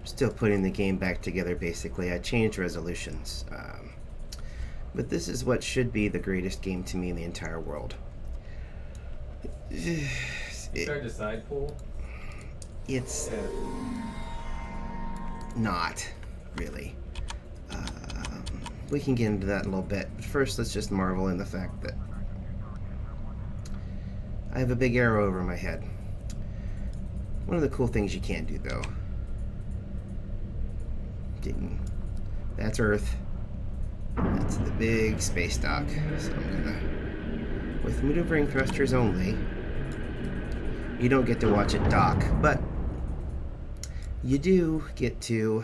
Still putting the game back together, basically. I changed resolutions. But this is what should be the greatest game to me in the entire world. You tried to side pull? It's not, really. We can get into that in a little bit. But first, let's just marvel in the fact that I have a big arrow over my head. One of the cool things you can do, though. That's Earth. That's the big space dock. So I'm gonna, with maneuvering thrusters only, you don't get to watch it dock, but you do get to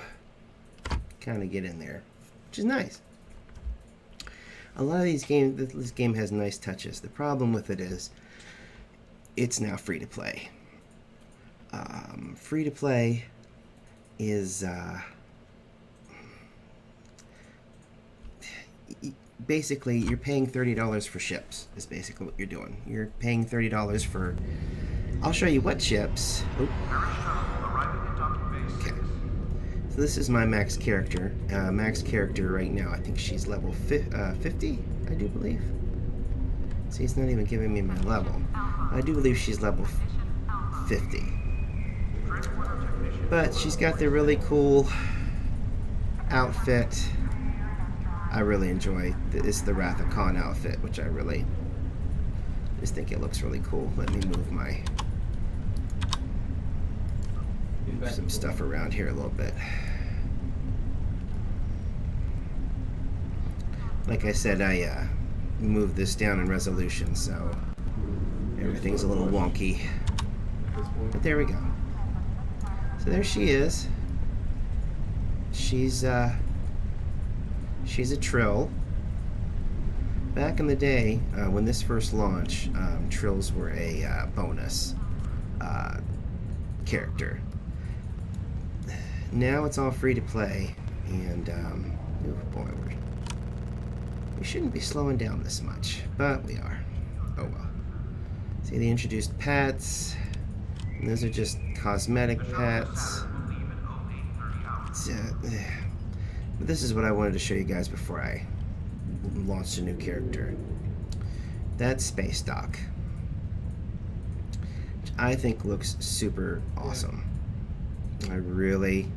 kind of get in there, which is nice. A lot of these games, this game has nice touches. The problem with it is, it's now free to play. Free to play is basically you're paying $30 for ships. Is basically what you're doing. You're paying $30 for. I'll show you what ships. Oh. Okay. So this is my max character. Max character right now. I think she's level 50. I do believe. See, it's not even giving me my level. I do believe she's level 50. But she's got the really cool outfit. I really enjoy. It's the Wrath of Khan outfit, which I really just think it looks really cool. Let me move some stuff around here a little bit. Like I said, I moved this down in resolution, so everything's a little wonky. But there we go. So there she is. She's a Trill. Back in the day, when this first launched, Trills were a bonus character. Now it's all free to play, and oh boy, we shouldn't be slowing down this much, but we are. Oh well. See, they introduced pets, and those are just cosmetic pets. But this is what I wanted to show you guys before I launched a new character. That's Space Dock, which I think looks super awesome. I really...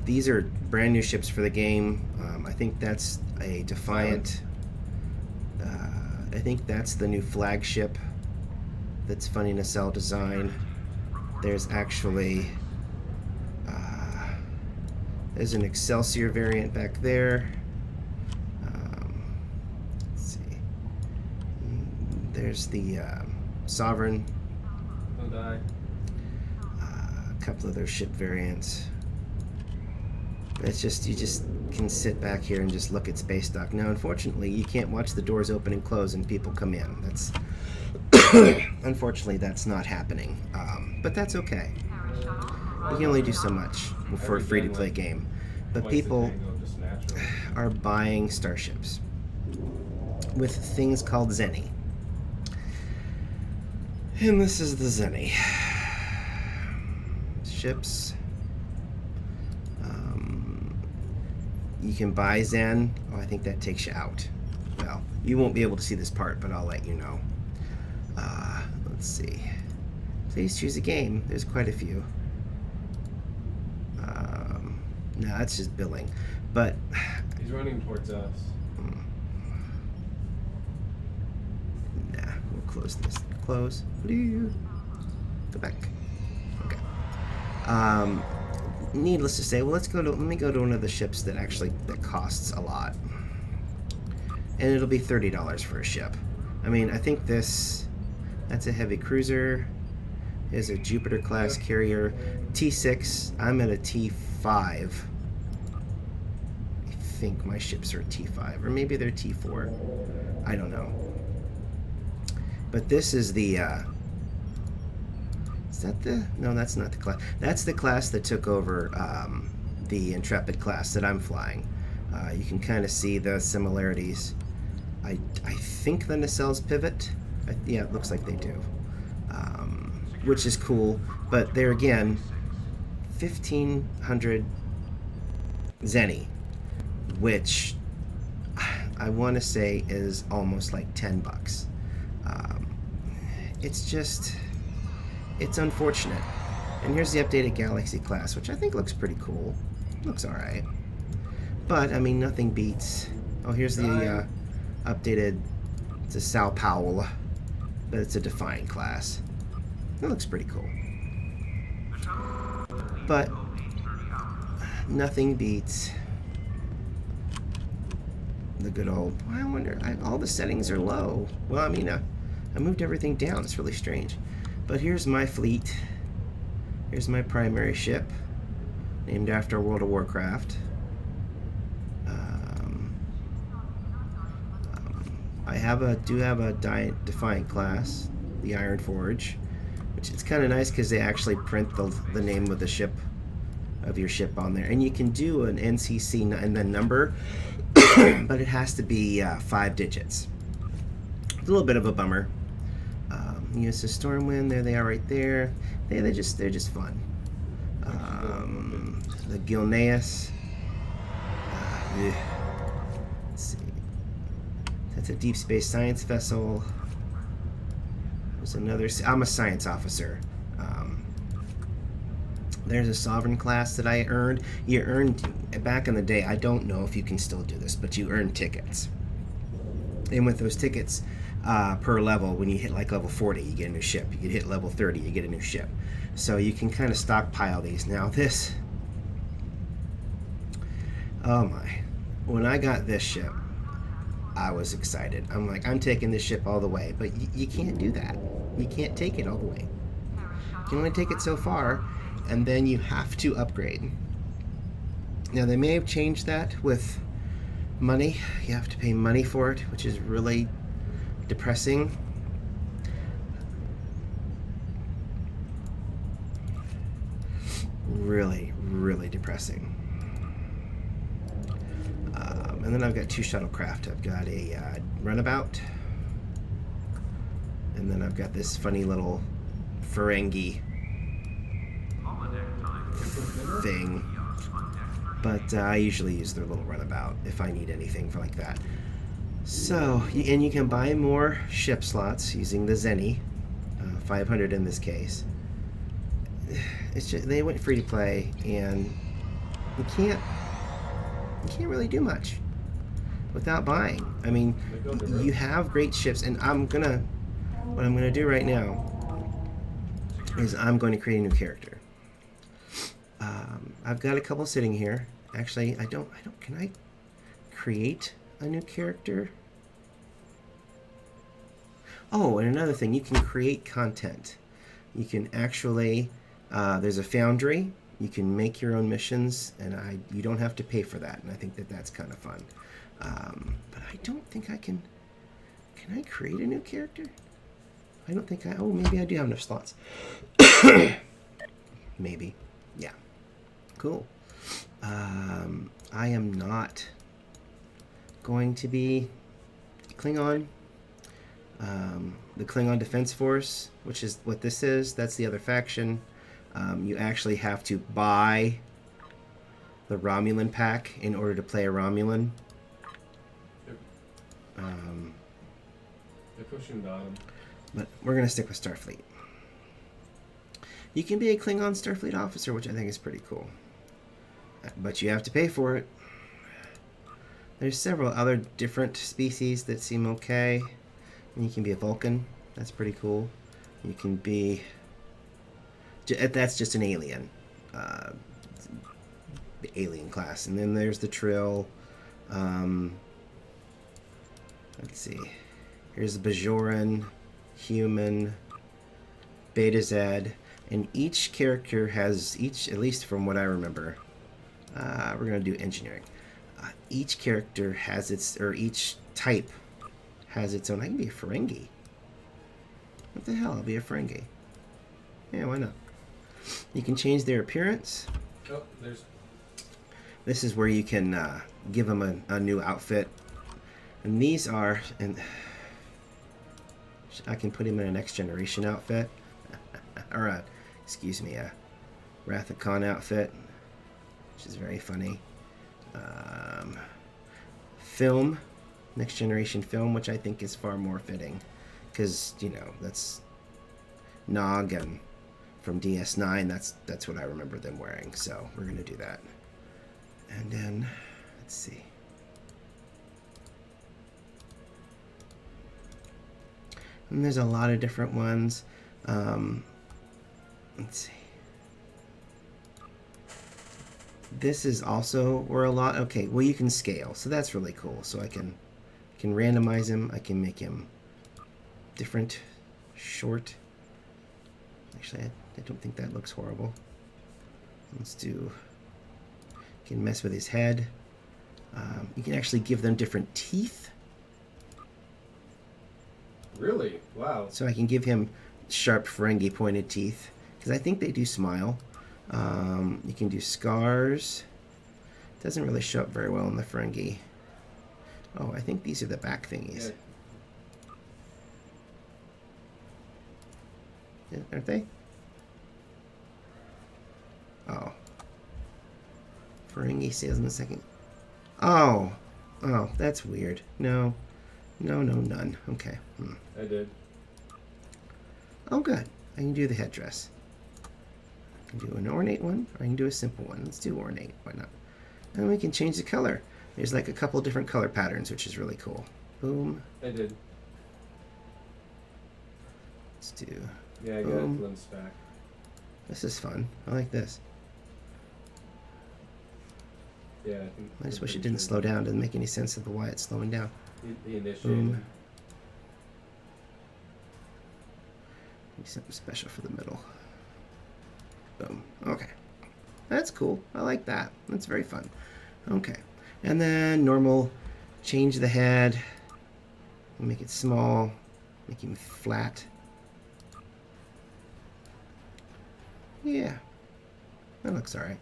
these are brand new ships for the game. I think that's a Defiant. I think that's the new flagship that's Funny Nacelle design. There's actually... there's an Excelsior variant back there. Let's see. There's the Sovereign. Don't die. A couple other ship variants. It's just, you just can sit back here and just look at Space Dock. Now, unfortunately, you can't watch the doors open and close and people come in. That's unfortunately, that's not happening. But that's okay. You can only do so much for a free-to-play game. But people are buying starships with things called Zenny. And this is the Zenny. Ships. You can buy Zen. Oh, I think that takes you out. Well, you won't be able to see this part, but I'll let you know. Let's see. Please choose a game. There's quite a few. No, that's just billing. But He's running towards us. Nah, we'll close this. Close. Go back. Okay. Needless to say, well, let me go to one of the ships that costs a lot, and it'll be $30 for a ship. I mean, I think that's a heavy cruiser. Is a Jupiter class carrier, T6. I'm at a T5. I think my ships are a T5, or maybe they're T4. I don't know. But this is the. Is that the? No, that's not the class. That's the class that took over the Intrepid class that I'm flying. You can kind of see the similarities. I think the nacelles pivot. Yeah, it looks like they do. Which is cool, but there again, 1,500 Zenny, which I want to say is almost like $10. It's unfortunate. And here's the updated Galaxy class, which I think looks pretty cool. Looks alright. But, I mean, nothing beats... Oh, here's the updated... It's a Sao Paulo, but it's a Defiant class. That looks pretty cool. But nothing beats the good old... I wonder... all the settings are low. Well, I mean, I moved everything down. It's really strange. But here's my fleet. Here's my primary ship, named after World of Warcraft. I do have a Defiant class, the Iron Forge, which it's kind of nice because they actually print the name of the ship, of your ship on there, and you can do an NCC and then number, but it has to be 5 digits. It's a little bit of a bummer. USS Stormwind, there they are right there. They're just fun. The Gilneas. Let's see. That's a deep space science vessel. There's another. I'm a science officer. There's a Sovereign class that I earned. You earned back in the day. I don't know if you can still do this, but you earn tickets. And with those tickets, per level, when you hit like level 40, you get a new ship. You hit level 30, you get a new ship. So you can kind of stockpile these. Now this, oh my, when I got this ship, I was excited. I'm like, I'm taking this ship all the way, but you can't do that. You can't take it all the way. You can only take it so far, and then you have to upgrade. Now they may have changed that with money. You have to pay money for it, which is really depressing. Really, really depressing. And then I've got 2 shuttlecraft. I've got a runabout, and then I've got this funny little Ferengi thing. But I usually use their little runabout if I need anything for like that. So, and you can buy more ship slots using the Zenny, 500 in this case. It's just, they went free to play, and you can't really do much without buying. I mean, you have great ships, and what I'm gonna do right now is I'm going to create a new character. I've got a couple sitting here. Actually, can I create a new character? Oh, and another thing, you can create content. You can actually, there's a foundry. You can make your own missions, and you don't have to pay for that, and I think that's kind of fun. But I don't think I can I create a new character? I don't think oh, maybe I do have enough slots. Maybe. Yeah. Cool. I am not going to be Klingon. The Klingon Defense Force, which is what this is, that's the other faction. You actually have to buy the Romulan pack in order to play a Romulan. They're pushing bottom. But we're going to stick with Starfleet. You can be a Klingon Starfleet officer, which I think is pretty cool. But you have to pay for it. There's several other different species that seem okay. And you can be a Vulcan. That's pretty cool. You can be... That's just an alien. The alien class. And then there's the Trill. Let's see. Here's the Bajoran, human, Beta Z. And each character has, at least from what I remember, we're going to do engineering. Each character has each type has its own. I can be a Ferengi. What the hell? I'll be a Ferengi. Yeah, why not? You can change their appearance. Oh, there's... This is where you can give them a new outfit. And these are... and I can put him in a Next Generation outfit. Or a Wrath of Khan outfit. Which is very funny. Film. Next Generation film, which I think is far more fitting. Because, that's Nog and from DS9. That's what I remember them wearing. So we're going to do that. And then, let's see. And there's a lot of different ones. Let's see. This is also where a lot... Okay, well, you can scale. So that's really cool. So I can randomize him. I can make him different, short. Actually, I don't think that looks horrible. Let's do... You can mess with his head. You can actually give them different teeth. Really? Wow. So I can give him sharp Ferengi pointed teeth. Because I think they do smile. You can do scars. Doesn't really show up very well in the Ferengi. Oh, I think these are the back thingies. Yeah, aren't they? Oh. Ferengi sales in a second. Oh. Oh, that's weird. No. No, none. Okay. I did. Oh, good. I can do the headdress. I can do an ornate one, or I can do a simple one. Let's do ornate. Why not? And we can change the color. There's like a couple different color patterns, which is really cool. Boom. I did. Let's do... Yeah, I got a glimpse back. This is fun. I like this. Yeah, I think... I just wish it didn't slow down. Doesn't make any sense of why it's slowing down. The initiative. Boom. Maybe something special for the middle. Boom. Okay. That's cool. I like that. That's very fun. Okay. And then normal, change the head. Make it small. Make him flat. Yeah. That looks alright.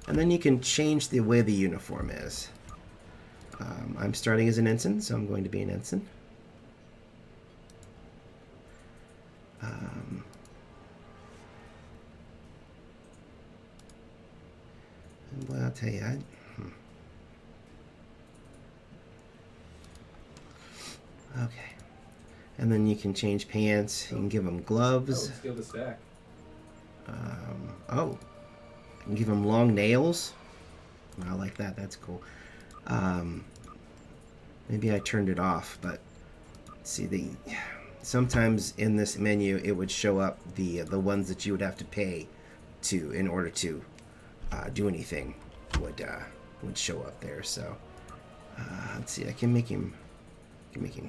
And then you can change the way the uniform is. I'm starting as an ensign, so I'm going to be an ensign. Well, I'll tell you, Okay. And then you can change pants. You can give them gloves. Oh, steal the stack. Oh. I can give them long nails. I like that. That's cool. Maybe I turned it off, but see, sometimes in this menu it would show up the ones that you would have to pay to in order to do anything would show up there. So let's see. I can make him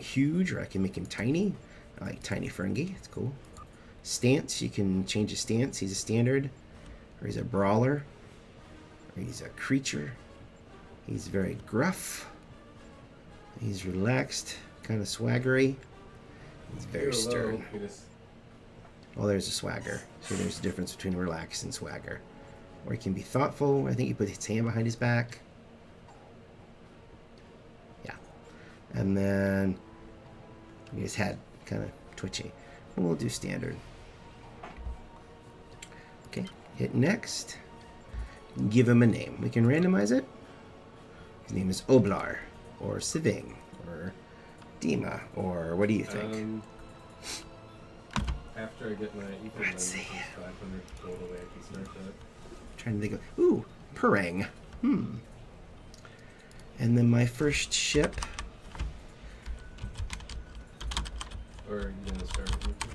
huge, or I can make him tiny. I like tiny Ferengi. It's cool. Stance. You can change his stance. He's a standard, or he's a brawler, or he's a creature. He's very gruff. He's relaxed, kind of swaggery. He's very stern. Oh, there's a swagger. So there's a difference between relaxed and swagger. Or he can be thoughtful. I think he puts his hand behind his back. And then his head kind of twitchy. We'll do standard. Okay, hit next. Give him a name. We can randomize it. His name is Oblar, or Siving, or Dima, or what do you think? After I get my ether Let's see. 500 gold away, I can start that. Trying to think of... Ooh, Perang. And then my first ship... Or you gonna start with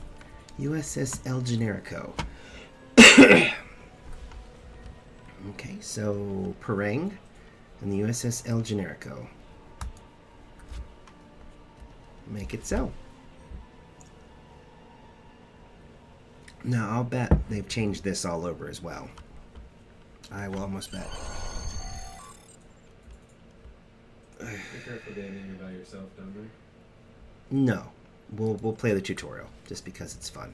me? USS El Generico. Okay, so Perang and the USS El Generico. Make it so. Now, I'll bet they've changed this all over as well. I will almost bet. Be careful getting in by yourself down there. No. We'll play the tutorial, just because it's fun.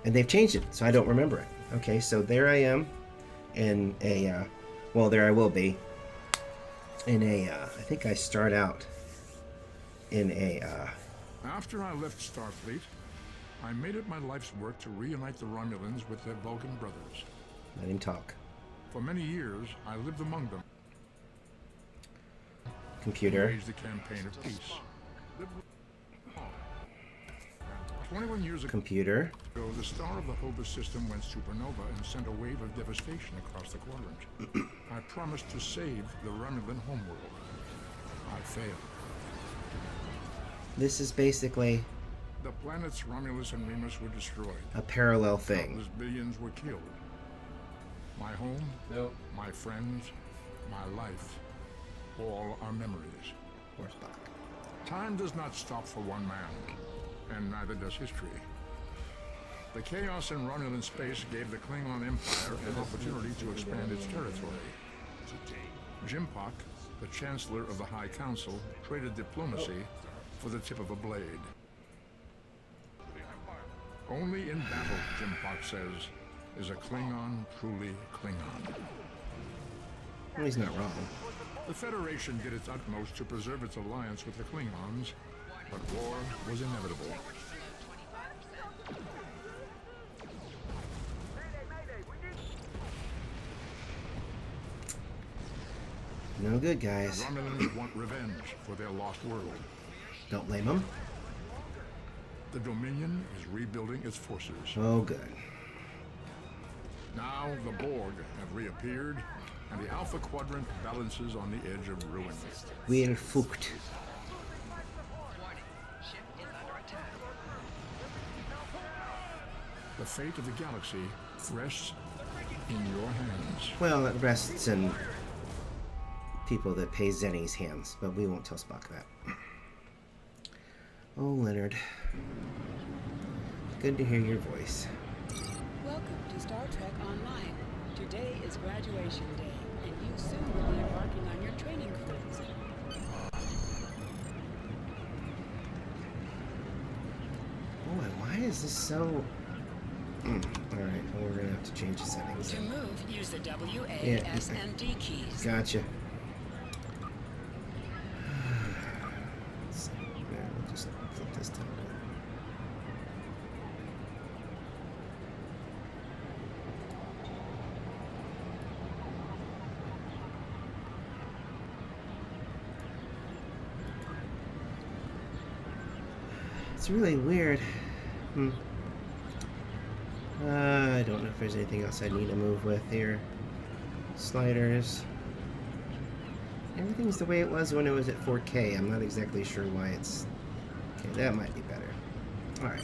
And they've changed it, so I don't remember it. Okay, so there I am in a... well, there I will be. In a... I think I start out in a... After I left Starfleet, I made it my life's work to reunite the Romulans with their Vulcan brothers. Let him talk. For many years, I lived among them. Computer. Waged the campaign of peace. 21 years ago, Computer. the star of the Hobus system went supernova and sent a wave of devastation across the quadrant. I promised to save the Romulan homeworld. I failed. This is basically The planets Romulus and Remus were destroyed. a parallel thing. Countless billions were killed. My home, Nope. my friends, my life, all are memories. Poor Spock. Time does not stop for one man, and neither does history. The chaos in Romulan space gave the Klingon Empire an opportunity to expand its territory. Jimpak, the Chancellor of the High Council, traded diplomacy for the tip of a blade. Only in battle, Jimpak says, is a Klingon truly Klingon. Well, he's not wrong. The Federation did its utmost to preserve its alliance with the Klingons, but war was inevitable. No good, The guys. Romulans want revenge for their lost world. Don't blame him. The Dominion is rebuilding its forces. Oh, good. Now the Borg have reappeared, and the Alpha Quadrant balances on the edge of ruin. We're fucked. The fate of the galaxy rests in your hands. Well, it rests in people that pay Zenny's hands, but we won't tell Spock that. Oh, Leonard. Good to hear your voice. Welcome to Star Trek Online. Today is graduation day, and you soon will be embarking on your training cruise. Boy, why is this so... Alright, well, we're gonna have to change the settings. To move, use the W, A, Yeah, S, and D keys. Gotcha. Let's see. Yeah, we'll just flip this down. It's really weird. I don't know if there's anything else I need to move with here. Sliders. Everything's the way it was when it was at 4K. I'm not exactly sure why it's... Okay, that might be better. Alright.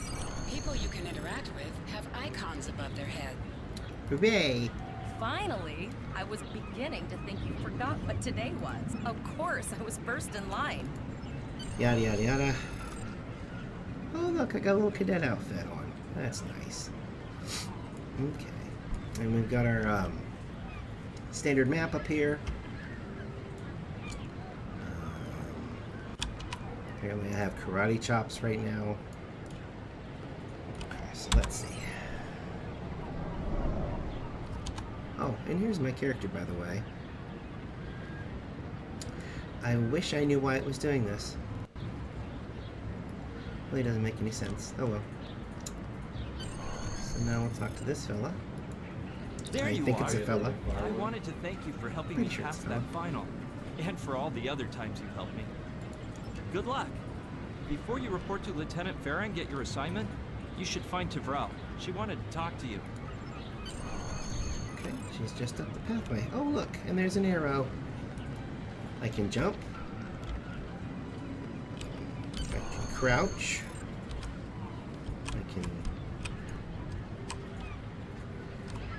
People you can interact with have icons above their head. Hooray! Finally! I was beginning to think you forgot what today was. Of course, I was first in line. Yada yada yada. Oh look, I got a little cadet outfit on. That's nice. Okay. And we've got our standard map up here. Apparently I have karate chops right now. Okay, so let's see. Oh, and here's my character, by the way. I wish I knew why it was doing this. Really doesn't make any sense. Oh well. So now we'll talk to this fella. There I you think are. it's a fella. I wanted to thank you for helping Pretty me sure pass it's a that fella. final, and for all the other times you've helped me. Good luck. Before you report to Lieutenant Ferengi at your assignment, you should find Tavrel. She wanted to talk to you. Okay, she's just up the pathway. Oh look, and there's an arrow. I can jump. I can crouch.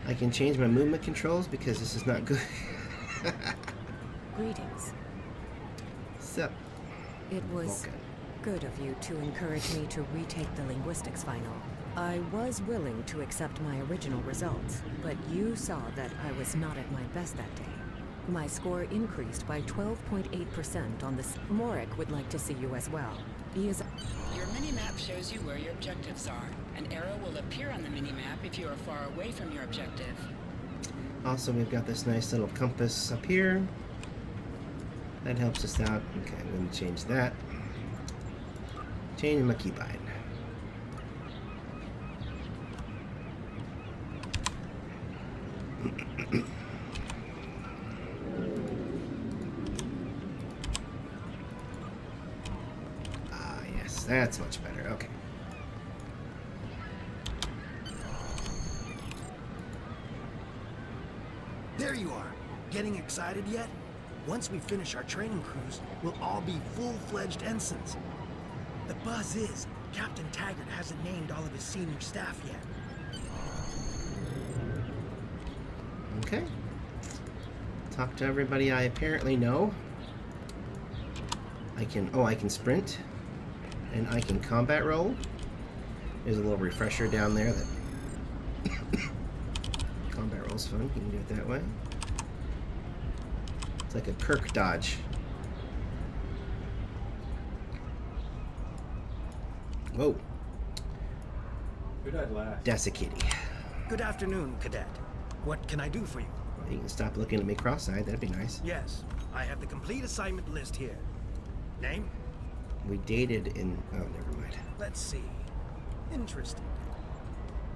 I can change my movement controls because this is not good. Greetings. Sup, It was Vulcan. good of you to encourage me to retake the linguistics final. I was willing to accept my original results, but you saw that I was not at my best that day. My score increased by 12.8% on this. Morik would like to see you as well. He is... Your mini-map shows you where your objectives are. An arrow will appear on the mini-map if you are far away from your objective. Also, we've got this nice little compass up here. That helps us out. Okay, I'm going to change that. Change my keybind. Ah, yes, that's much better. Okay. There you are. Getting excited yet? Once we finish our training cruise, we'll all be full-fledged ensigns. The buzz is, Captain Taggart hasn't named all of his senior staff yet. Okay. Talk to everybody I apparently know. I can sprint. And I can combat roll. There's a little refresher down there that combat roll's fun. You can do it that way. It's like a Kirk dodge. Whoa. Who died last? That's a kitty. Good afternoon, Cadet. What can I do for you? Well, you can stop looking at me cross-eyed. That'd be nice. Yes, I have the complete assignment list here. Name? We dated in... Oh, never mind. Let's see. Interesting.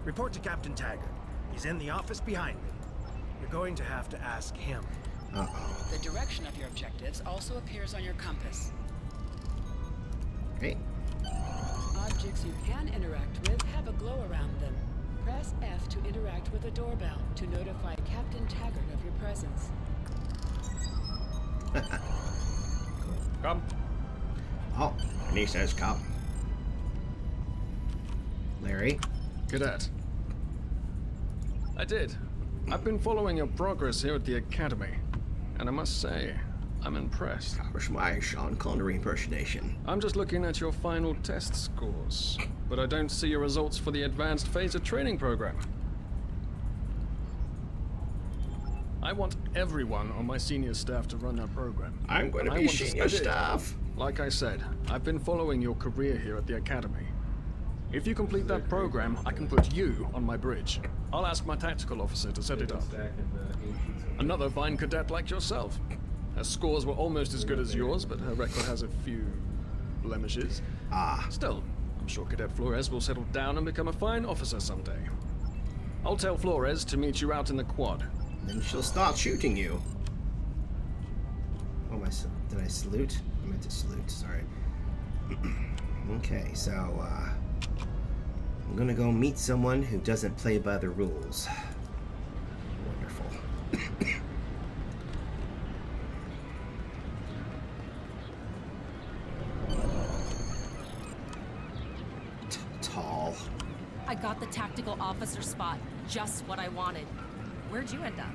Report to Captain Taggart. He's in the office behind me. You're going to have to ask him. Uh-oh. The direction of your objectives also appears on your compass. Great. Objects you can interact with have a glow around them. Press F to interact with a doorbell to notify Captain Taggart of your presence. Come. Oh, and he says come. Larry? Cadet. I did. I've been following your progress here at the Academy, and I must say, I'm impressed. That was my Sean Connery impersonation. I'm just looking at your final test scores, but I don't see your results for the advanced phaser training program. I want everyone on my senior staff to run that program. I'm going to I be want to senior study it. staff. Like I said, I've been following your career here at the Academy. If you complete that program, I can put you on my bridge. I'll ask my tactical officer to set it up. Another fine cadet like yourself. Her scores were almost as good as yours, but her record has a few blemishes. Ah. Still, I'm sure Cadet Flores will settle down and become a fine officer someday. I'll tell Flores to meet you out in the quad. Then she'll stop shooting you. Oh, did I salute? I meant to salute, sorry. Okay, so, I'm gonna go meet someone who doesn't play by the rules. Wonderful. Tall. I got the tactical officer spot. Just what I wanted. Where'd you end up?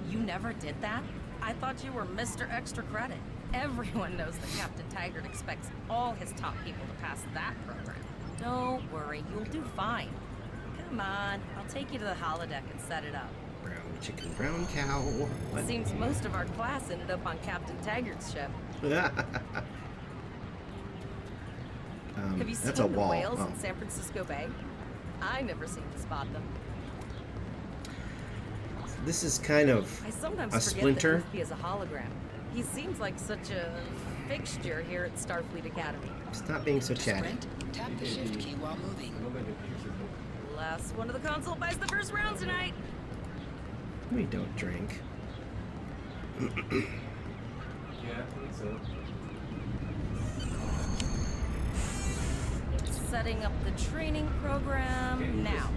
You never did that? I thought you were Mr. Extra Credit. Everyone knows that Captain Taggart expects all his top people to pass that program. Don't worry, you'll do fine. Come on, I'll take you to the holodeck and set it up. Brown chicken, brown cow. What? Seems most of our class ended up on Captain Taggart's ship. Have you seen that's a the wall. whales Oh. in San Francisco Bay? I never seem to spot them. This is kind of I sometimes a forget splinter. that Goofy is a hologram. He seems like such a fixture here at Starfleet Academy. Stop being so chatty. Sprint, tap the shift key while moving. Last one of the console buys the first round tonight. We don't drink. Yeah, I think so. Setting up the training program now.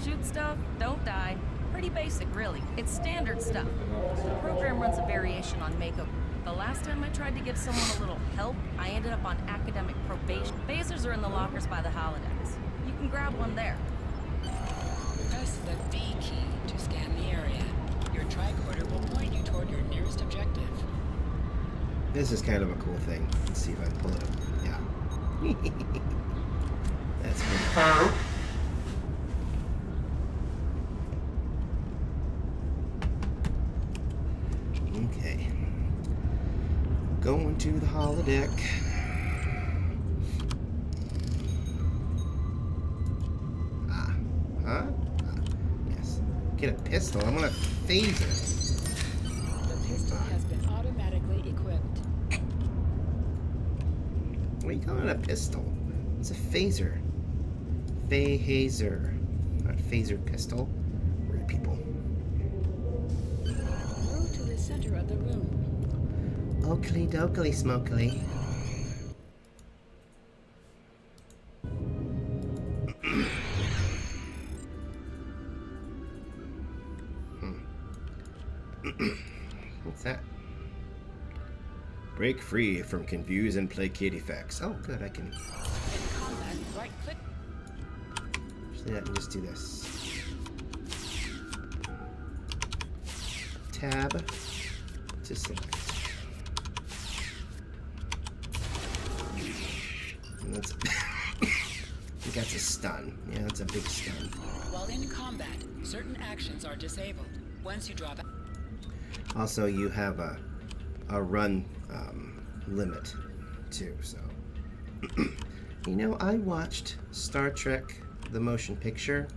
Shoot stuff, don't die. Pretty basic, really. It's standard stuff. The program runs a variation on makeup. The last time I tried to give someone a little help, I ended up on academic probation. Phasers are in the lockers by the holodecks. You can grab one there. Press the V key to scan the area. Your tricorder will point you toward your nearest objective. This is kind of a cool thing. Let's see if I can pull it up. Yeah. That's good. Okay. Going to the holodeck. Yes. Get a pistol. I'm gonna phaser. The pistol has been automatically equipped. What are you calling a pistol? It's a phaser. Phaser. Not phaser pistol. Weird people. Move to the center of the room. Oakley dokley smokely. What's that? Break free from confuse and placate effects. Oh, good, I can. In combat, right-click. Actually, I can just do this. Tab to select. And that's. I think that's a stun. Yeah, that's a big stun. While in combat, certain actions are disabled. Once you drop out. Also, you have a run limit too. So, you know, I watched Star Trek: The Motion Picture,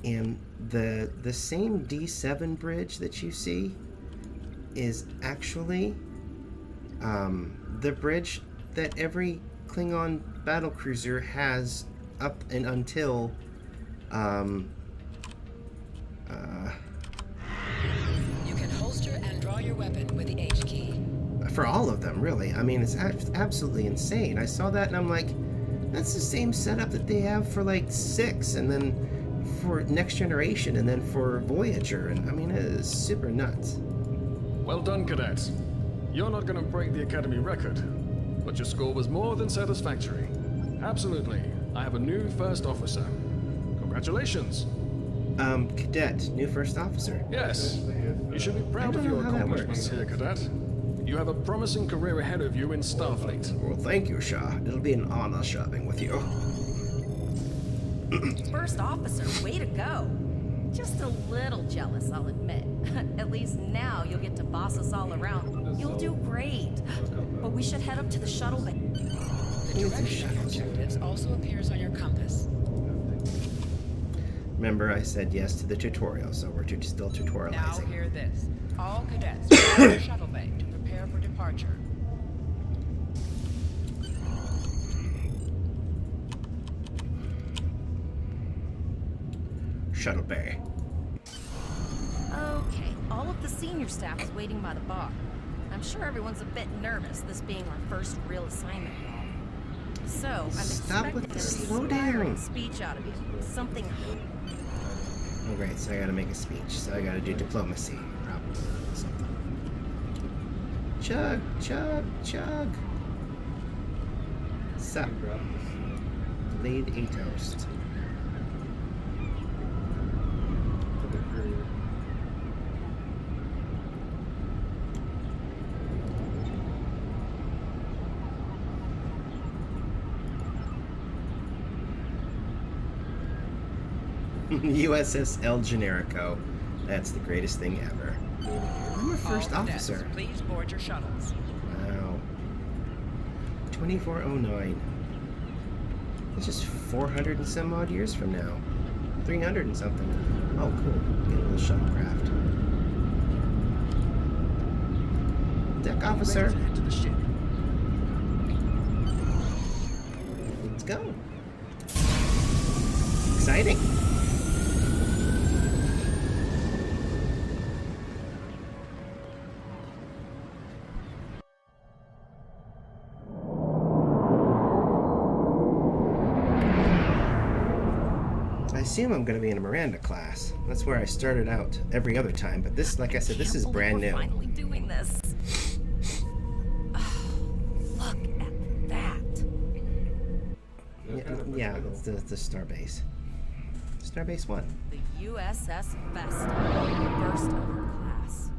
and the same D7 bridge that you see is actually the bridge that every Klingon battlecruiser has up and until You can holster and draw your weapon with the H key. for all of them, really. I mean, it's absolutely insane. I saw that and I'm like, that's the same setup that they have for like 6, and then for Next Generation, and then for Voyager, and I mean, it is super nuts. Well done, cadets. You're not going to break the Academy record, but your score was more than satisfactory. Absolutely. I have a new first officer. Congratulations. Cadet, new first officer. Yes. You should be proud of know your how that accomplishments works. here, cadet. You have a promising career ahead of you in Starfleet. Well, thank you, Shah. It'll be an honor shopping with you. First officer, way to go. Just a little jealous, I'll admit. At least now you'll get to boss us all around. You'll do great. But we should head up to the shuttle bay. The direction of objectives also appears on your compass. Remember, I said yes to the tutorial, so we're still Now tutorializing. hear this. All cadets go to the shuttle bay to prepare for departure. Shuttle bay. Okay, all of the senior staff is waiting by the bar. I'm sure everyone's a bit nervous, this being our first real assignment. So, I'm Stop expecting with the an slow inspiring down. speech out of you. Something. Oh, great, so I gotta make a speech. So I gotta do diplomacy, probably. Something. Chug, chug, chug. Sup. Lead a toast. USS El Generico. That's the greatest thing ever. I'm a first All cadets, officer. please board your shuttles. Wow. 2409. It's just 400 and some odd years from now. 300 and something. Oh, cool. Get a little shuttlecraft. luck, officer. Ready to head to the ship. Let's go. Exciting. I assume I'm going to be in a Miranda class. That's where I started out every other time, but this, like I said, this is brand new. We're finally doing this. Oh, look at that. Yeah, it's the Starbase. Starbase 1. The USS Vesta, first of her class.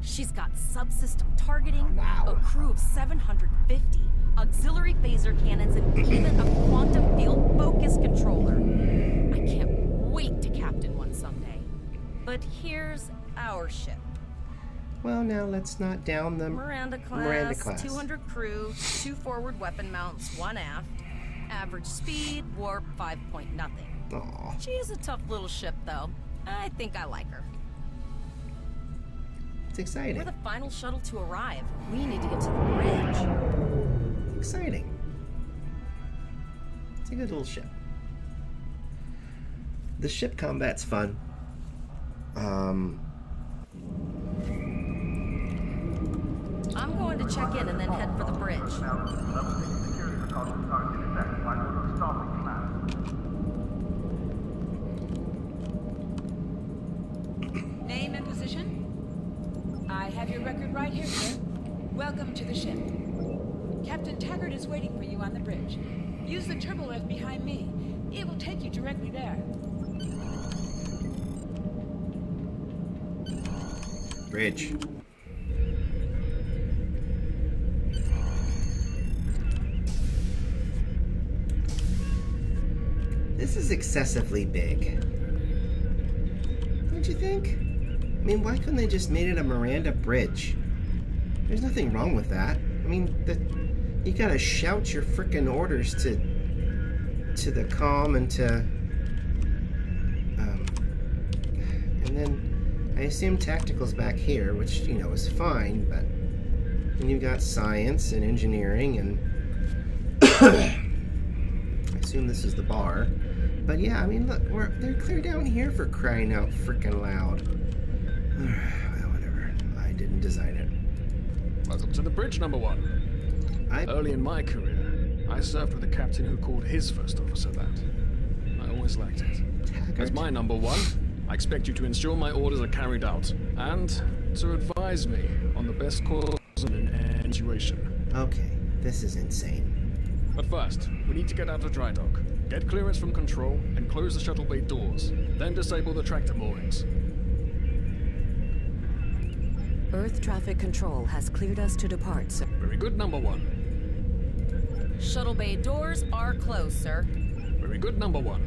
She's got subsystem targeting, Wow. a crew of 750, auxiliary phaser cannons, and even a quantum field focus controller. I can't wait to captain one someday. But here's our ship. Well, now let's not down the Miranda class. 200 crew, 2 forward weapon mounts, 1 aft. Average speed, warp 5 point nothing. Aw, She is a tough little ship, though. I think I like her. it's exciting. We're the final shuttle to arrive. We need to get to the bridge. Exciting. It's a good little ship. The ship combat's fun. I'm going to check in and then head for the bridge. Name and position? I have your record right here, sir. Welcome to the ship. Captain Taggart is waiting for you on the bridge. Use the turbo lift behind me. It will take you directly there. Bridge. This is excessively big. Don't you think? I mean, why couldn't they just made it a Miranda bridge? There's nothing wrong with that. I mean, you gotta shout your frickin' orders to the comm and to, and then I assume tactical's back here, which, you know, is fine, but then you've got science and engineering and I assume this is the bar. But yeah, I mean, look, they're clear down here for crying out frickin' loud. Well, whatever. I didn't design it. Welcome to the bridge, number 1. Early in my career, I served with a captain who called his first officer that. I always liked it. Taggart. As my number 1, I expect you to ensure my orders are carried out, and to advise me on the best course in any situation. Okay, this is insane. But first, we need to get out of dry dock, get clearance from control, and close the shuttle bay doors, then disable the tractor moorings. Earth traffic control has cleared us to depart, sir. Very good, number 1. Shuttle bay doors are closed, sir. Very good, number 1.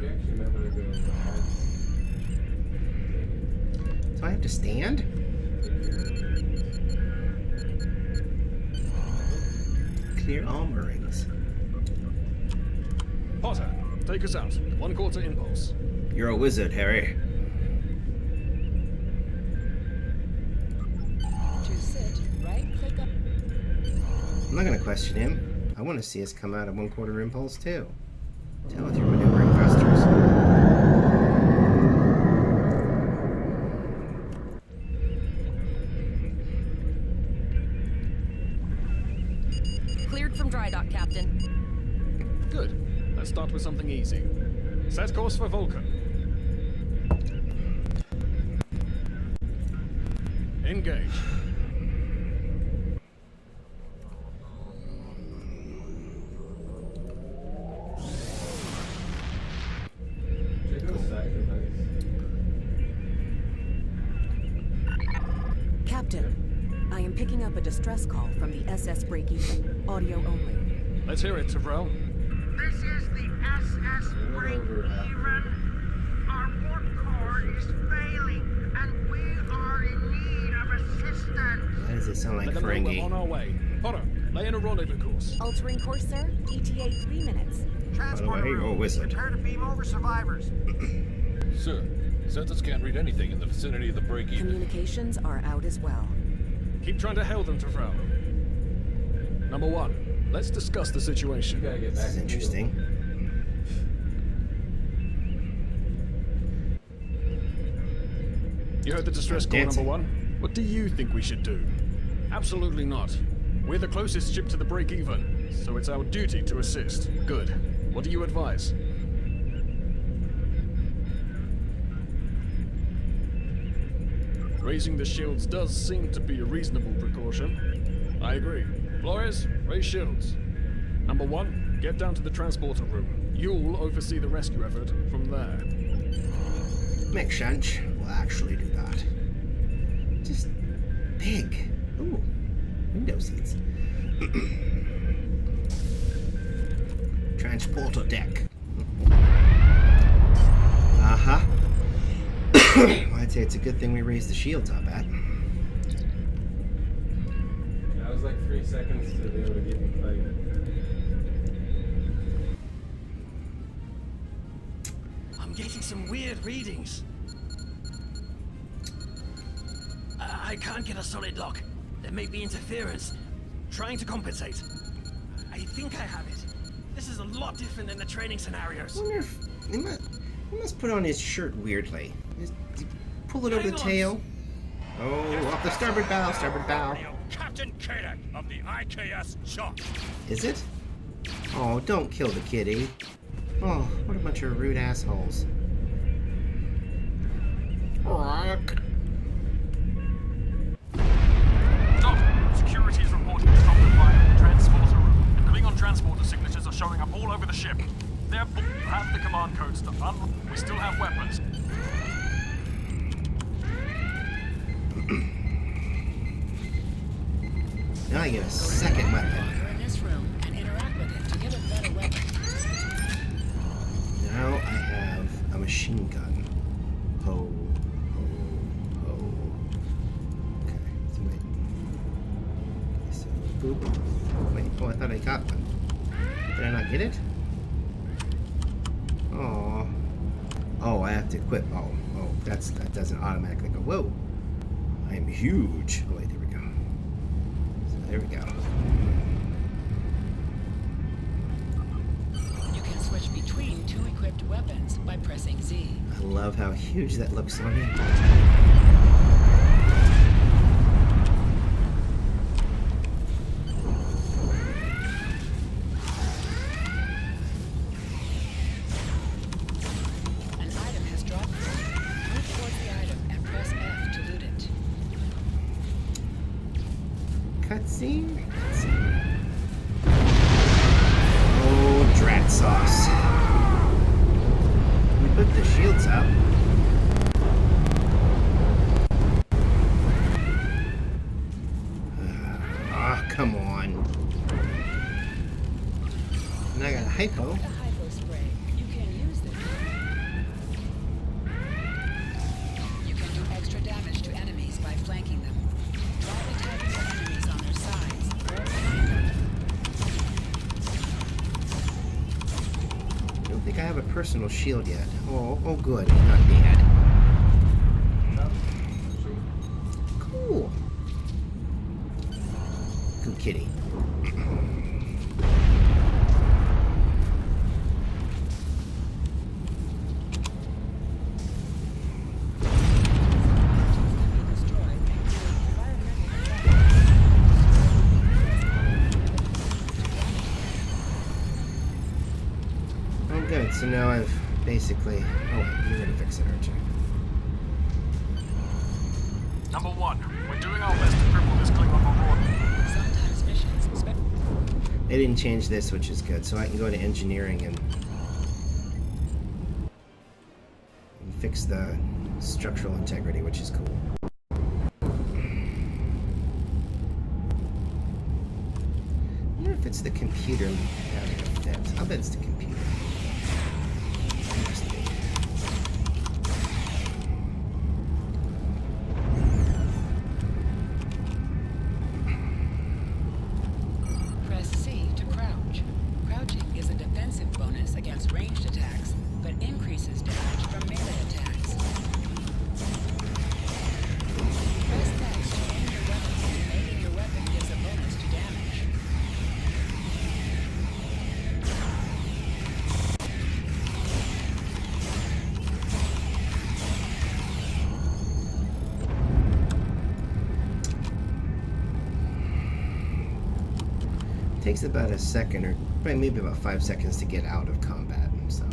You actually remember to go back. So I have to stand? Clear all moorings. Potter, take us out. 1/4 impulse. You're a wizard, Harry. To sit, right-click up. I'm not gonna question him. I want to see us come out at 1/4 impulse too. Tell with your maneuvering thrusters. Cleared from dry dock, Captain. Good. Let's start with something easy. Set course for Vulcan. Engage. Check the sacrifice. Captain, I am picking up a distress call from the SS Break-Even. Audio only. Let's hear it, Tyrell. This is the SS Break-Even. Our warp core is failing, and we are in need of assistance. Why does it sound like Let them know we're on Ferengi? our way. Potter, lay in a rendezvous course. Altering course, sir. ETA 3 minutes. Transport way, you're a wizard. Prepare to beam over survivors. Sir, Zetas can't read anything in the vicinity of the break-even. Communications are out as well. Keep trying to hold them, Tyrell. Number 1, let's discuss the situation. You gotta get This back is to the middle. interesting. You heard the distress I'm call, dancing. number 1? What do you think we should do? Absolutely not. We're the closest ship to the break-even, so it's our duty to assist. Good. What do you advise? Raising the shields does seem to be a reasonable precaution. I agree. Flores, raise shields. Number 1, get down to the transporter room. You'll oversee the rescue effort from there. Makes sense. We'll actually do that. Just big. Ooh, window seats. Transporter deck. Uh-huh. Well, I'd say it's a good thing we raised the shields up at. That was like 3 seconds to be able to get me fight. I'm getting some weird readings. I can't get a solid lock. There may be interference. Trying to compensate. I think I have it. This is a lot different than the training I scenarios. wonder if he must put on his shirt weirdly. Just pull it over Hang the on. tail. Oh, off the starboard bow, starboard bow. Captain Kadek of the IKS Shock. Is it? Oh, don't kill the kitty. Oh, what a bunch of rude assholes. Rock. Doc, security is reporting disrupted fire in the transporter room. Klingon transporter signatures are showing up all over the ship. Therefore, you have the command codes to we still have weapons. Now I get a second weapon. Locker in this room and interact with it to get a better weapon. Now I have a machine gun. Ho, ho, ho. Okay, so wait. Okay, so boop. Wait, oh, I thought I got one. Did I not get it? Oh. Oh, I have to equip. Oh, that doesn't automatically go. Whoa. I am huge. Oh wait, there we go. So there we go. You can switch between 2 equipped weapons by pressing Z. I love how huge that looks on him. An item has dropped. Move towards the item and press F to loot it. Cutscene? Oh, drat sauce. We put the shields up. Ah, come on. And I got a hypo. The hypo spray. You can use this. You can do extra damage to enemies by flanking them. While attacking the enemies on their sides or behind them. I don't think I have a personal shield yet. Oh, good. Not bad. Cool. Good kitty. Oh, good. So now I've basically... Oh, wait. You're going to fix it, aren't you? Number 1, we're doing our best to cripple this Klingon report. Sometimes missions. They didn't change this, which is good. So I can go to engineering and fix the structural integrity, which is cool. I wonder if it's the computer having a fit. I'll bet it's the computer. Interesting. Press C to crouch. Crouching is a defensive bonus against ranged attacks, but increases damage from melee attacks. Press next to aim your weapons in melee Takes about a second, or probably maybe about 5 seconds to get out of combat, so.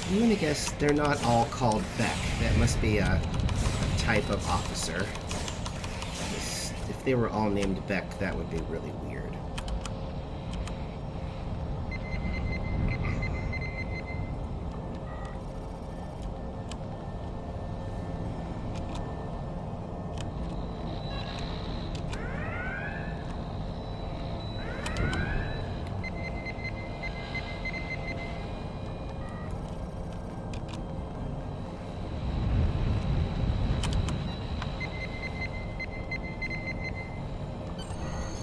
I'm gonna guess they're not all called Beck. That must be a type of officer. If they were all named Beck, that would be really weird.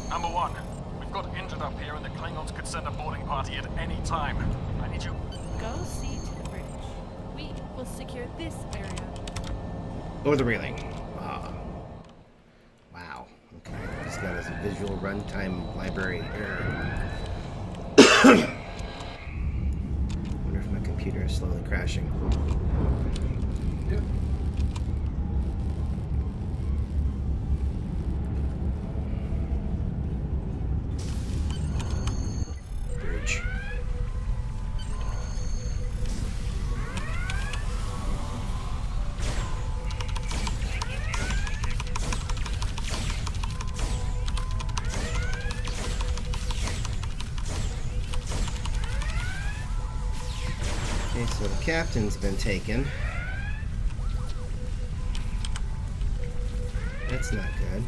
Number one, we've got injured up here and the Klingons could send a boarding party at any time. I need you... Go see to the bridge. We will secure this area. Or the railing. Wow. Okay. He's got his visual runtime library error. Wonder if my computer is slowly crashing. Yep. Bridge. Okay, so the captain's been taken. That's not good.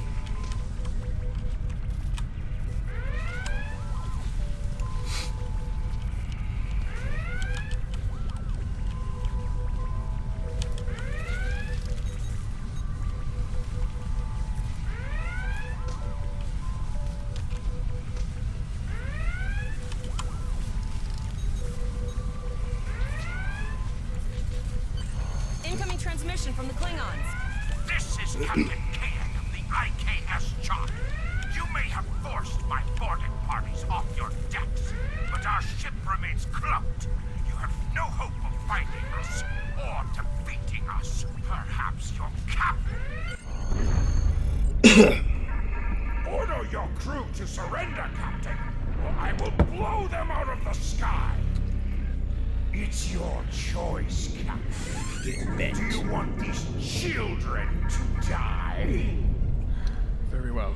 Incoming transmission from the Klingons. This is Captain Kang of the IKS Chart. You may have forced my boarding parties off your decks, but our ship remains cloaked. You have no hope of finding us or defeating us. Perhaps your captain. Order your crew to surrender, Captain, or I will blow them out of the sky. It's your choice, Captain. Do you want these children to die? Very well.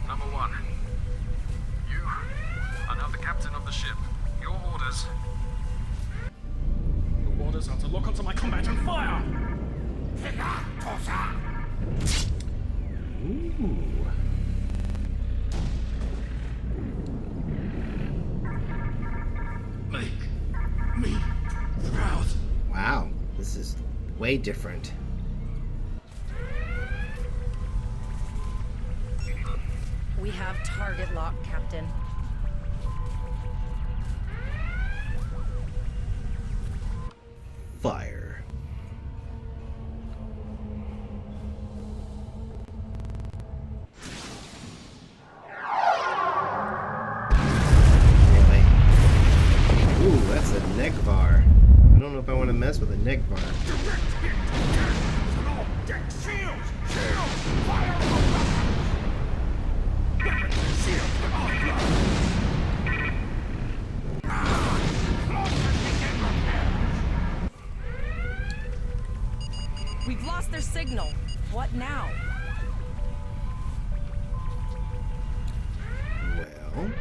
Number one, you are now the captain of the ship. Your orders. Your orders are to lock onto my combat and fire! Ooh. Make me proud. Wow, this is way different. We have target lock, Captain. Fire. Really? Ooh, that's a Negvar. I don't know if I want to mess with a Negvar. We've lost their signal. What now? Well...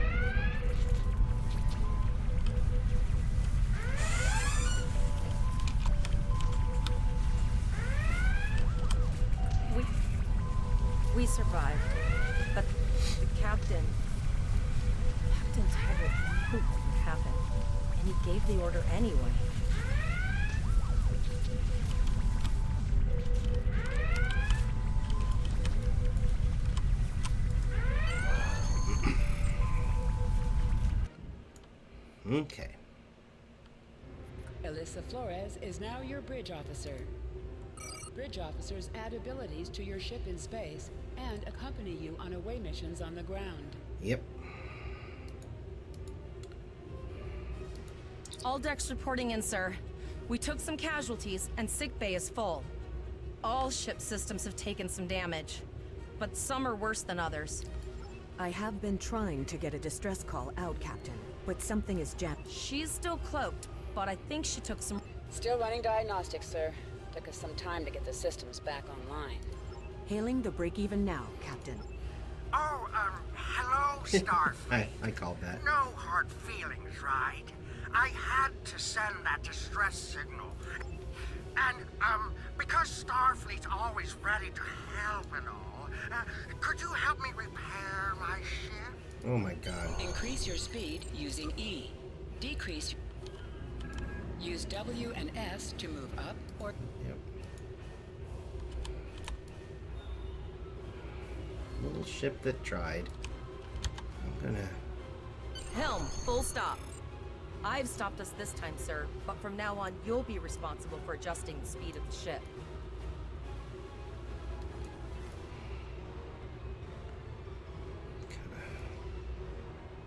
We survived, but the Captain Taggart knew what would happen, and he gave the order anyway. Okay. Alyssa Flores is now your bridge officer. Bridge officers add abilities to your ship in space and accompany you on away missions on the ground. Yep. All decks reporting in, sir. We took some casualties, and sickbay is full. All ship systems have taken some damage, but some are worse than others. I have been trying to get a distress call out, Captain, but something is jammed. She's still cloaked, but I think she took some... Still running diagnostics, sir. Took us some time to get the systems back online. Hailing the break-even now, Captain. Oh, hello, Starfleet. I called that. No hard feelings, right? I had to send that distress signal. And, because Starfleet's always ready to help and all, could you help me repair my ship? Oh my god. Increase your speed using E. Decrease. Use W and S to move up or... Yep. Little ship that tried. I'm gonna... Helm, full stop. I've stopped us this time, sir, but from now on, you'll be responsible for adjusting the speed of the ship.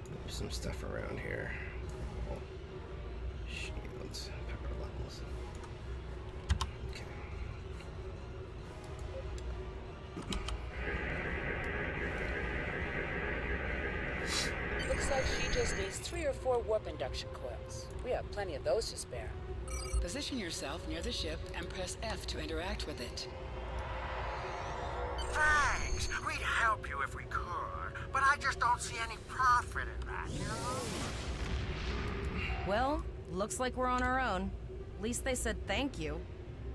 Move some stuff around here. Shields, power levels. Okay. Looks like she just needs 3 or 4 warp induction coils. We have plenty of those to spare. Position yourself near the ship and press F to interact with it. Thanks. We'd help you if we could, but I just don't see any profit in that, you know? Well, looks like we're on our own. At least they said thank you,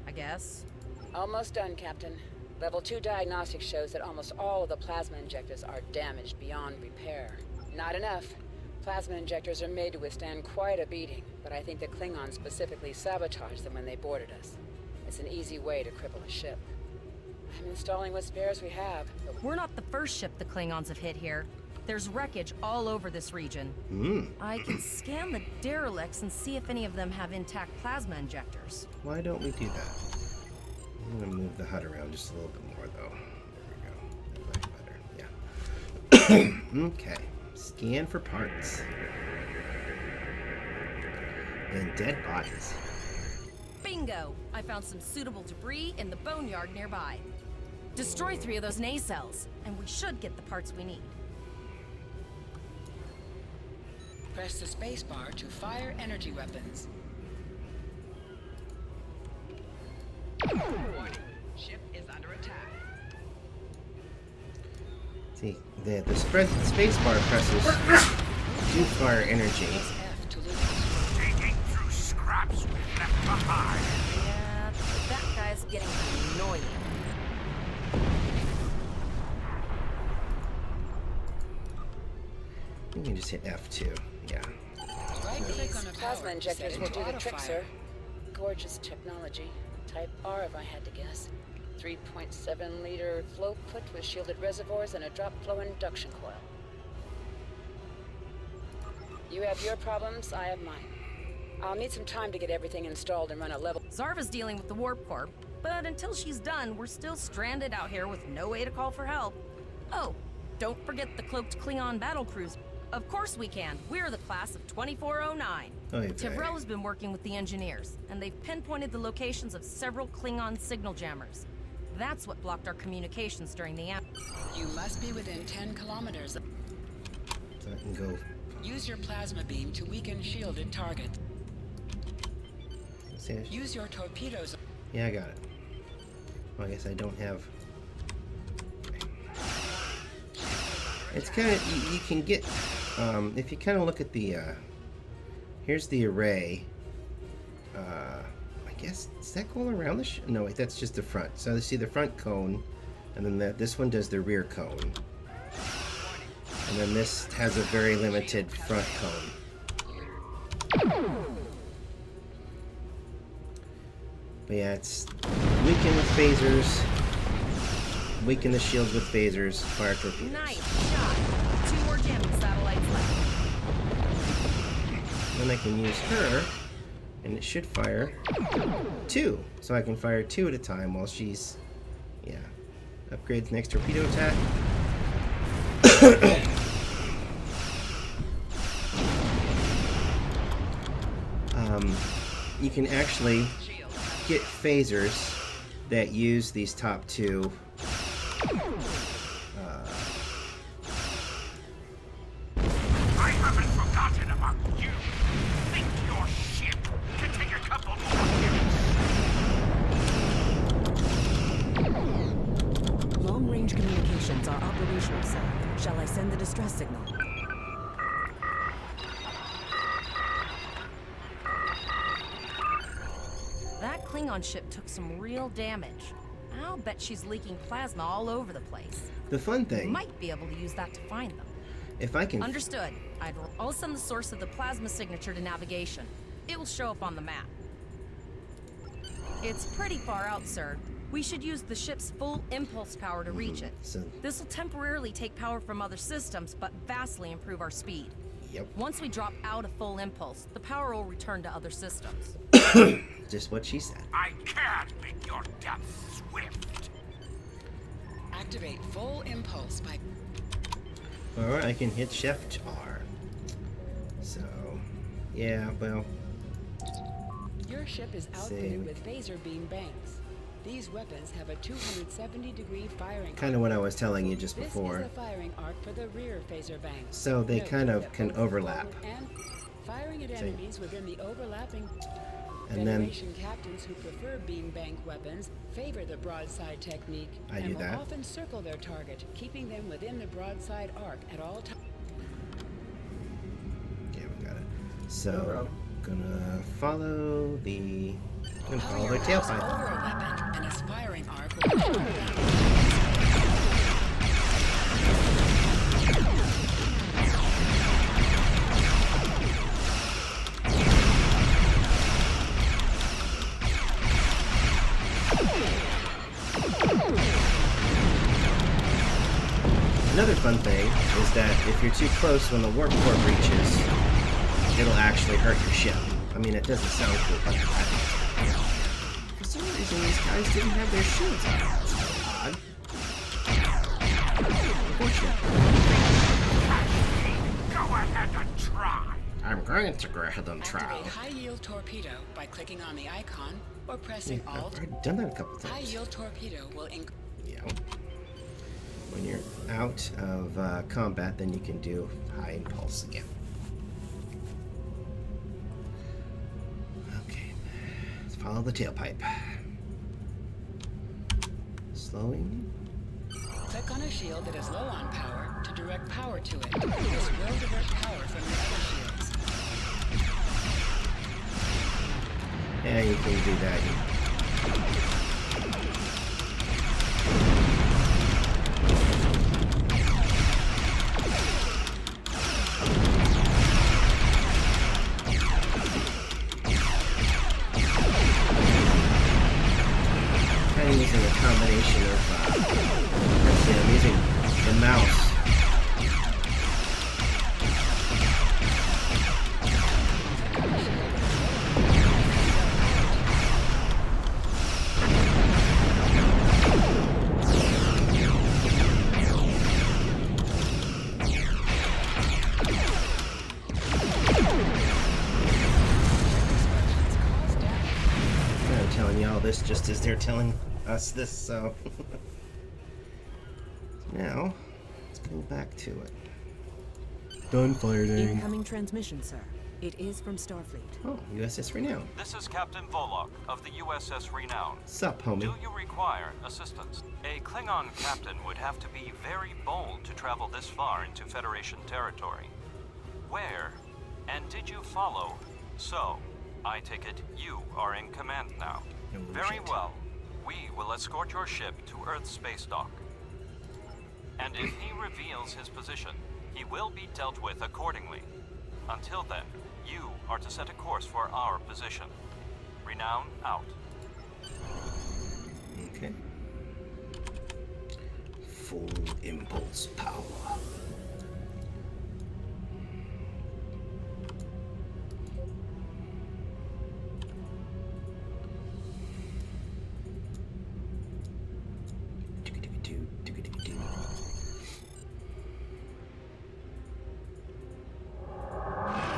I guess. Almost done, Captain. Level 2 diagnostics shows that almost all of the plasma injectors are damaged beyond repair. Not enough. Plasma injectors are made to withstand quite a beating, but I think the Klingons specifically sabotaged them when they boarded us. It's an easy way to cripple a ship. I'm installing what spares we have. We're not the first ship the Klingons have hit here. There's wreckage all over this region. I can scan the derelicts and see if any of them have intact plasma injectors. Why don't we do that? I'm gonna move the HUD around just a little bit more, though. There we go. That's better. Yeah. Okay. Scan for parts. And dead bodies. Bingo! I found some suitable debris in the boneyard nearby. Destroy 3 of those nacelles, and we should get the parts we need. Press the spacebar to fire energy weapons. Warning. Ship is under attack. See, the space bar presses to fire energy. F to lose. Digging through scraps we've left behind. Yeah, that guy's getting annoying. You can just hit F2. Yeah. Right-click on a plasma injectors will do the trick, sir. Gorgeous technology. Type R, if I had to guess. 3.7-liter flow put with shielded reservoirs and a drop flow induction coil. You have your problems, I have mine. I'll need some time to get everything installed and run a level. Zarva's dealing with the warp core, but until she's done, we're still stranded out here with no way to call for help. Oh, don't forget the cloaked Klingon battle cruiser. Of course we can. We're the class of 2409. Okay. Tivrel has been working with the engineers, and they've pinpointed the locations of several Klingon signal jammers. That's what blocked our communications during the You must be within 10 kilometers. So I can go. Use your plasma beam to weaken shielded targets. Use your torpedoes. Yeah, I got it. Well, I guess I don't have. It's kind of you can get if you kind of look at the here's the array. I guess does that go around the no wait, that's just the front. So you see the front cone, and then this one does the rear cone, and then this has a very limited front cone. But yeah, it's weaken with phasers. Weaken the shields with phasers, fire torpedoes. Nice shot. 2 more jamming satellites left. Then I can use her And it should fire 2. So I can fire 2 at a time while she's... Yeah. Upgrades next torpedo attack. You can actually get phasers that use these top 2 I haven't forgotten about you. Think your ship can take a couple more. Long-range communications are operational, sir. Shall I send the distress signal? That Klingon ship took some real damage. I'll bet she's leaking plasma all over the place. The fun thing, Might be able to use that to find them. if I can... Understood. I'll send the source of the plasma signature to navigation. It will show up on the map. It's pretty far out, sir. We should use the ship's full impulse power to reach it. So, This will temporarily take power from other systems, but vastly improve our speed. yep. Once we drop out of full impulse, the power will return to other systems. Just what she said. I can't make your death swift. Activate full impulse by... Or I can hit Chef R. So, yeah, well, Your ship is outfitted with phaser beam banks. These weapons have a 270-degree firing kind of what I was telling you just This before. is the firing arc for the rear phaser banks. So they Note kind of that can both overlap. forward and firing at See. enemies within the overlapping. And then Federation captains who prefer beam bank weapons favor the broadside technique I and do will that. often circle their target, keeping them within the broadside arc at all times. yeah, we got it. So, gonna follow the tailpipe. Over a weapon, and its firing arc will Another fun thing is that if you're too close when the warp core breaches, it'll actually hurt your ship. I mean, it doesn't sound cool, but I think it's cool. For some reason, these guys didn't have their shields out. That's odd. Poor ship. Go ahead and try. I'm going to go ahead and try. activate high-yield torpedo by clicking on the icon or pressing I've Alt. already done that a couple times. High-yield torpedo will increase. Yeah. When you're out of combat, then you can do high impulse again. Okay, let's follow the tailpipe. Slowing. Click on a shield that is low on power to direct power to it. This will divert power from the other shields. Yeah, you can do that. Kind of using a combination of, let's see, I'm using the mouse. I'm telling you all this just as they're telling us this, so. Now, let's go back to it. Done firing. Incoming transmission, sir. It is from Starfleet. Oh, USS Renown. This is Captain Volok of the USS Renown. Sup, homie? Do you require assistance? A Klingon captain would have to be very bold to travel this far into Federation territory. Where and did you follow? So, I take it you are in command now. No Very shit. well. We will escort your ship to Earth's space dock. And if he reveals his position, he will be dealt with accordingly. Until then, you are to set a course for our position. Renown out. Okay. Full impulse power.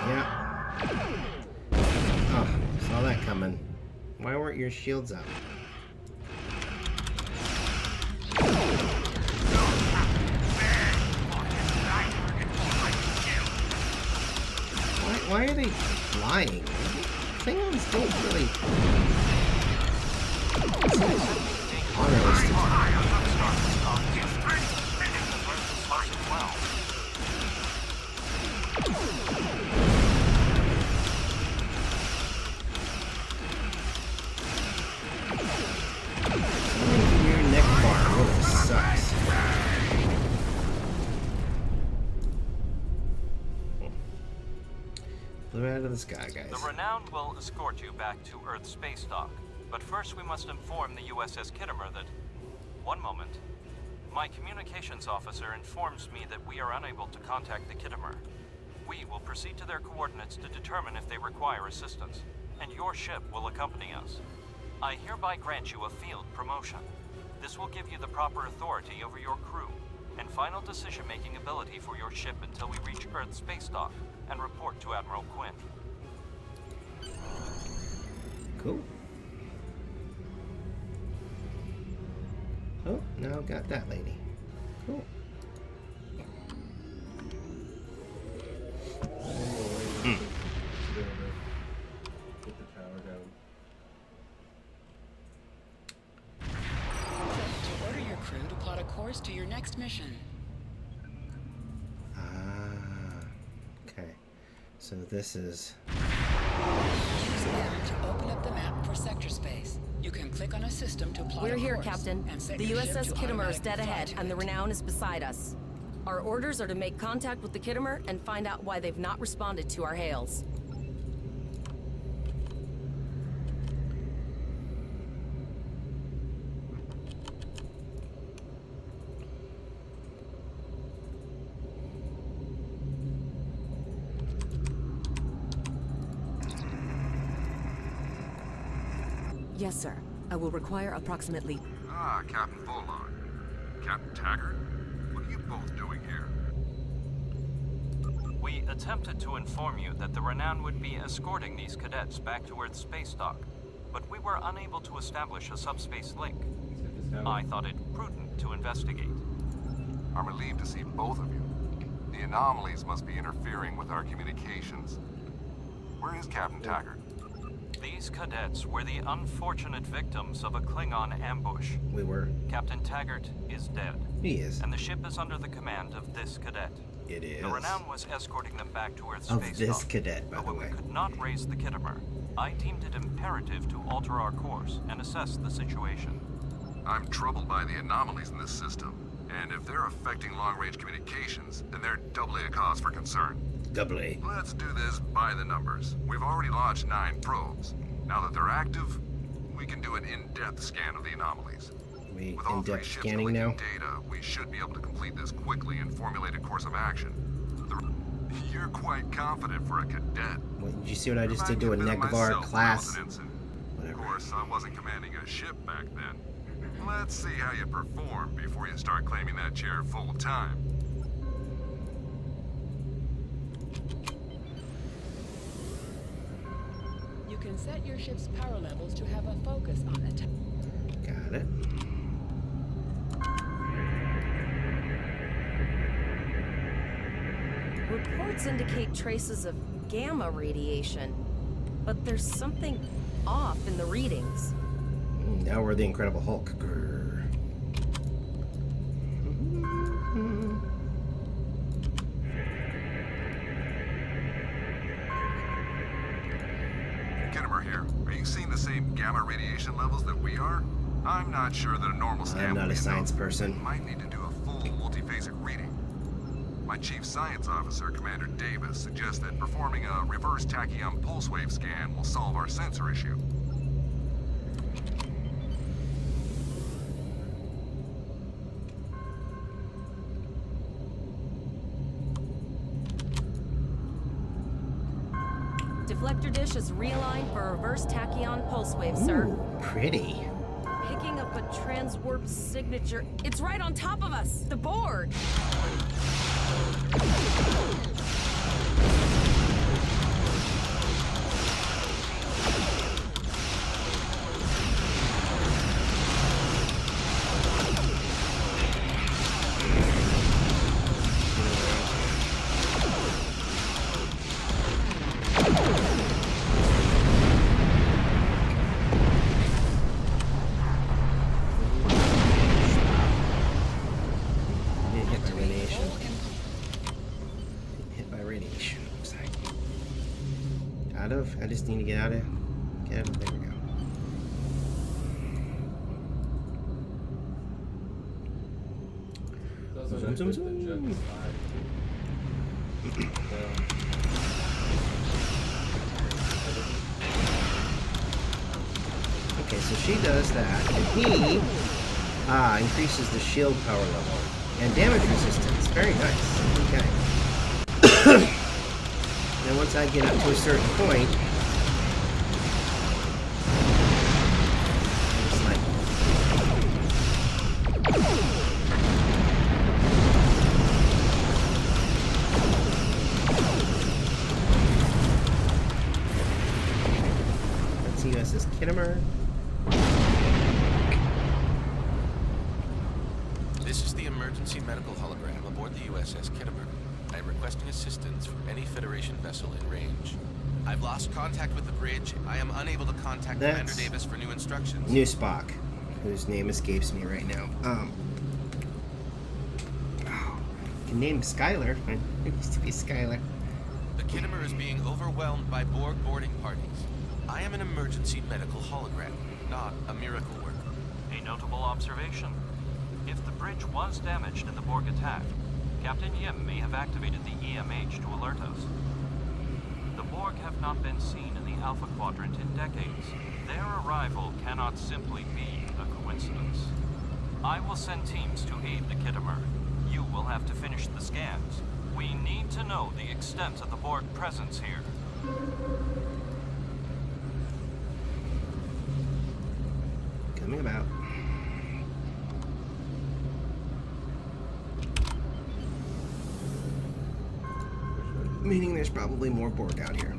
Yeah. Oh, saw that coming. Why weren't your shields up? Why are they flying? Klingons don't really honorless to your neck bar really sucks. Flew out of the sky, guys. The Renown will escort you back to Earth space dock, but first we must inform the USS Kittimer that... One moment. My communications officer informs me that we are unable to contact the Kittimer. We will proceed to their coordinates to determine if they require assistance, and your ship will accompany us. I hereby grant you a field promotion. This will give you the proper authority over your crew, and final decision-making ability for your ship until we reach Earth space dock and report to Admiral Quinn. Cool. Oh, now I've got that lady. Cool. Get the tower down. To order your crew to plot a course to your next mission. Okay. So this is... Use them to open up the map for sector space. You can click on a system to plot We're a here, course Captain. and set The your ship USS to Kittimer is automatically dead fly ahead, to and the it. Renown is beside us. Our orders are to make contact with the Kittimer and find out why they've not responded to our hails. Yes, sir. I will require approximately... Ah, Captain Bullock. Captain Taggart? What are you both doing here? We attempted to inform you that the Renown would be escorting these cadets back to Earth space dock, but we were unable to establish a subspace link. I thought it prudent to investigate. I'm relieved to see both of you. The anomalies must be interfering with our communications. Where is Captain Taggart? These cadets were the unfortunate victims of a Klingon ambush. We were. Captain Taggart is dead. He is. And the ship is under the command of this cadet. It is. The Renown was escorting them back to Earth Of space this dock. cadet, by But the when way. we could not raise the Kittimer, I deemed it imperative to alter our course and assess the situation. I'm troubled by the anomalies in this system. And if they're affecting long-range communications, then they're doubly a cause for concern. Doubly. Let's do this by the numbers. We've already launched 9 probes. Now that they're active, we can do an in-depth scan of the anomalies. We With all 3 in-depth ships scanning collecting now? data, we should be able to complete this quickly and formulate a course of action. You're quite confident for a cadet. Did you see what I just did to a Remind me of Negvar myself class? when I was an ensign. Whatever. Of course, I wasn't commanding a ship back then. Let's see how you perform before you start claiming that chair full time. You can set your ship's power levels to have a focus on the Got it. Reports indicate traces of gamma radiation, but there's something off in the readings. Now we're the Incredible Hulk. Grr. Kittimer here. Are you seeing the same gamma radiation levels that we are? I'm not sure that a normal scan I'm not will a be science enough. person. Might need to do a full multiphasic reading. My chief science officer, Commander Davis, suggests that performing a reverse tachyon pulse wave scan will solve our sensor issue. Deflector dish is realigned for reverse tachyon pulse wave, sir. Ooh, pretty. Picking up But transwarp signature, it's right on top of us! The board! I just need to get out of. There we go. Zoom, zoom, zoom. Okay, so she does that, and he increases the shield power level and damage resistance. Very nice. Okay. Then once I get up to a certain point, it's like let's see, USS Kittimer. This is the emergency medical hologram aboard the USS Kittimer. I am requesting assistance from any Federation vessel in range. I've lost contact with the bridge. I am unable to contact Commander Davis for new instructions. New Spock, whose name escapes me right now. You can name Skylar. It used to be Skylar. The Kittimer is being overwhelmed by Borg boarding parties. I am an emergency medical hologram, not a miracle worker. A notable observation. If the bridge was damaged in the Borg attack, Captain Yim may have activated the EMH to alert us. The Borg have not been seen in the Alpha Quadrant in decades. Their arrival cannot simply be a coincidence. I will send teams to aid the Kittimer. You will have to finish the scans. We need to know the extent of the Borg presence here. Coming about. Meaning there's probably more Borg out here.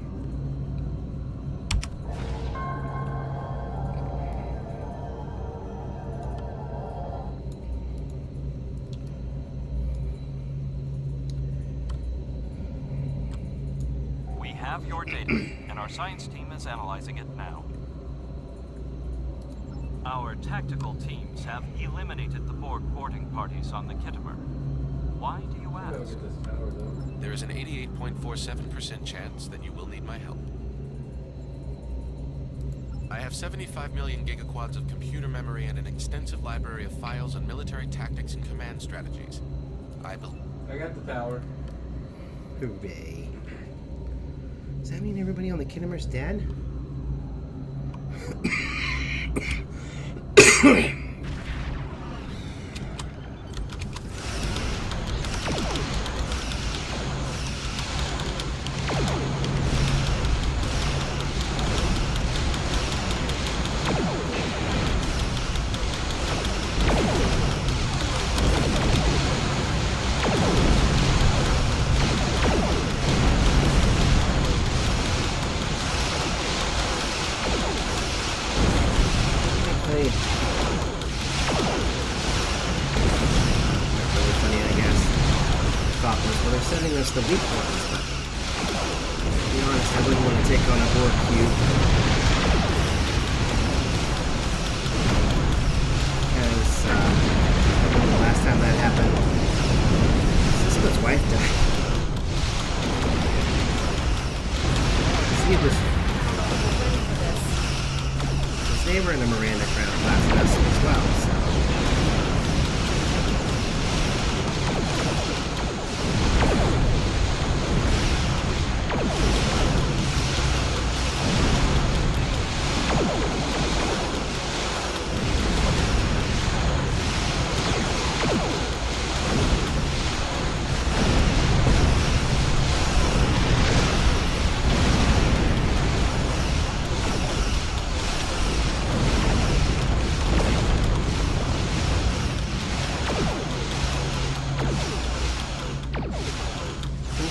We have your data, and our science team is analyzing it now. Our tactical teams have eliminated the Borg boarding parties on the Kittimer. Why do you ask? There is an 88.47% chance that you will need my help. I have 75 million gigaquads of computer memory and an extensive library of files on military tactics and command strategies. I got the power. Hooray. Does that mean everybody on the Kittimer's dead? The weak ones, but to be honest, I wouldn't want to take on a Borg cube. Because I remember the last time that happened, Cisco's wife died. See, it was because they were in the Miranda class vessel as well, so.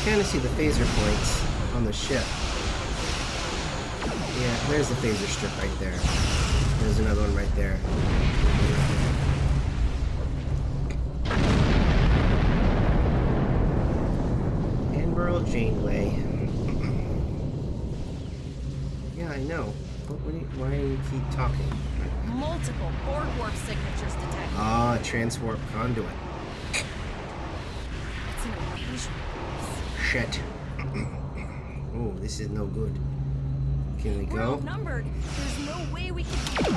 kind of see the phaser points on the ship. Yeah, there's the phaser strip right there. There's another one right there. Admiral Janeway. Yeah, I know. But why do you keep talking? Multiple Borg warp signatures detected. Ah, transwarp conduit. It's an invasion. Shit. Oh, this is no good. Can we We're go? outnumbered. There's no way we can.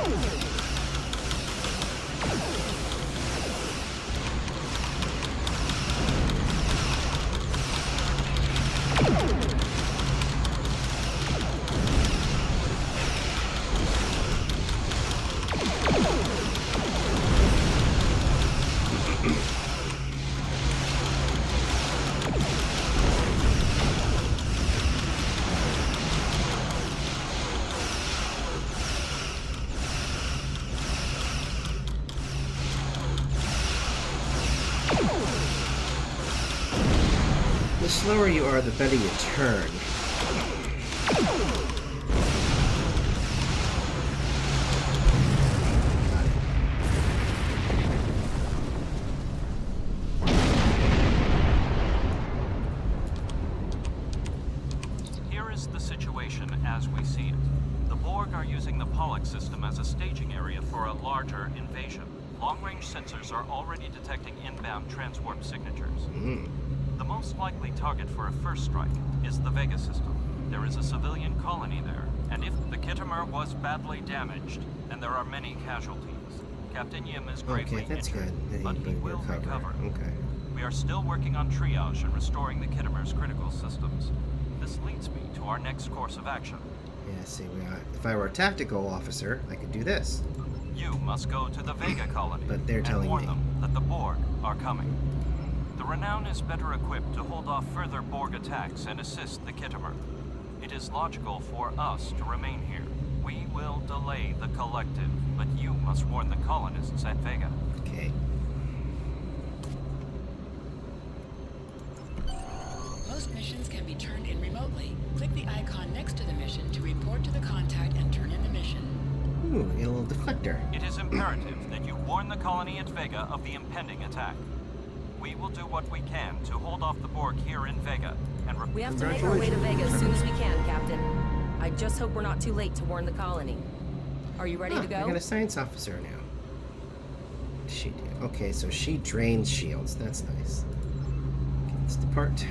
The slower you are, the better you turn. Here is the situation as we see it. The Borg are using the Pollock system as a staging area for a larger invasion. Long-range sensors are already detecting inbound transwarp signatures. The most likely target for a first strike is the Vega system. There is a civilian colony there, and if the Kittimer was badly damaged, and there are many casualties, Captain Yim is gravely Okay, that's injured, good. but he will recover. Okay. We are still working on triage and restoring the Kittimer's critical systems. This leads me to our next course of action. Yeah, see, if I were a tactical officer, I could do this. You must go to the Vega colony But they're telling and warn me. them that the Borg are coming. The Renown is better equipped to hold off further Borg attacks and assist the Kittimer. It is logical for us to remain here. We will delay the collective, but you must warn the colonists at Vega. Okay. Most missions can be turned in remotely. Click the icon next to the mission to report to the contact and turn in the mission. Ooh, get a little deflector. It is imperative that you warn the colony at Vega of the impending attack. We will do what we can to hold off the Borg here in Vega and We have to make our way to Vega as soon as we can, Captain. I just hope we're not too late to warn the colony. Are you ready to I go? got a science officer now. What does she do? Okay, so she drains shields. That's nice. Okay, let's depart.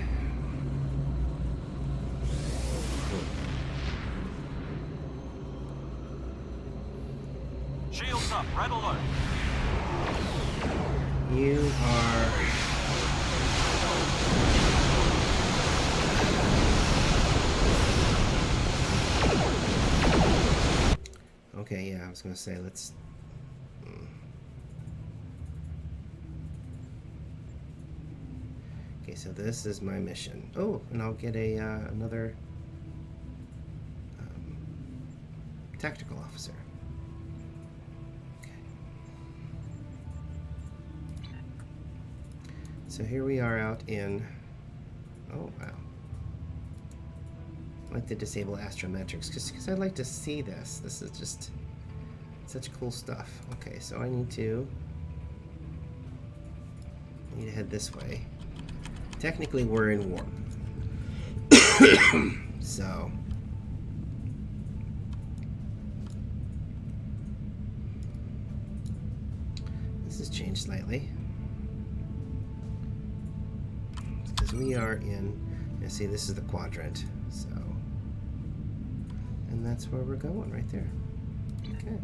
Shields up, red alert. You are... Okay, yeah, I was gonna say, let's... Okay, so this is my mission. Oh, and I'll get a another tactical officer. So here we are out in... Oh, wow. I like to disable astrometrics because I'd like to see this. This is just such cool stuff. Okay, so I need to head this way. Technically, we're in warp. So... This has changed slightly. Because we are in... You see, this is the quadrant. So... And that's where we're going, right there. Okay.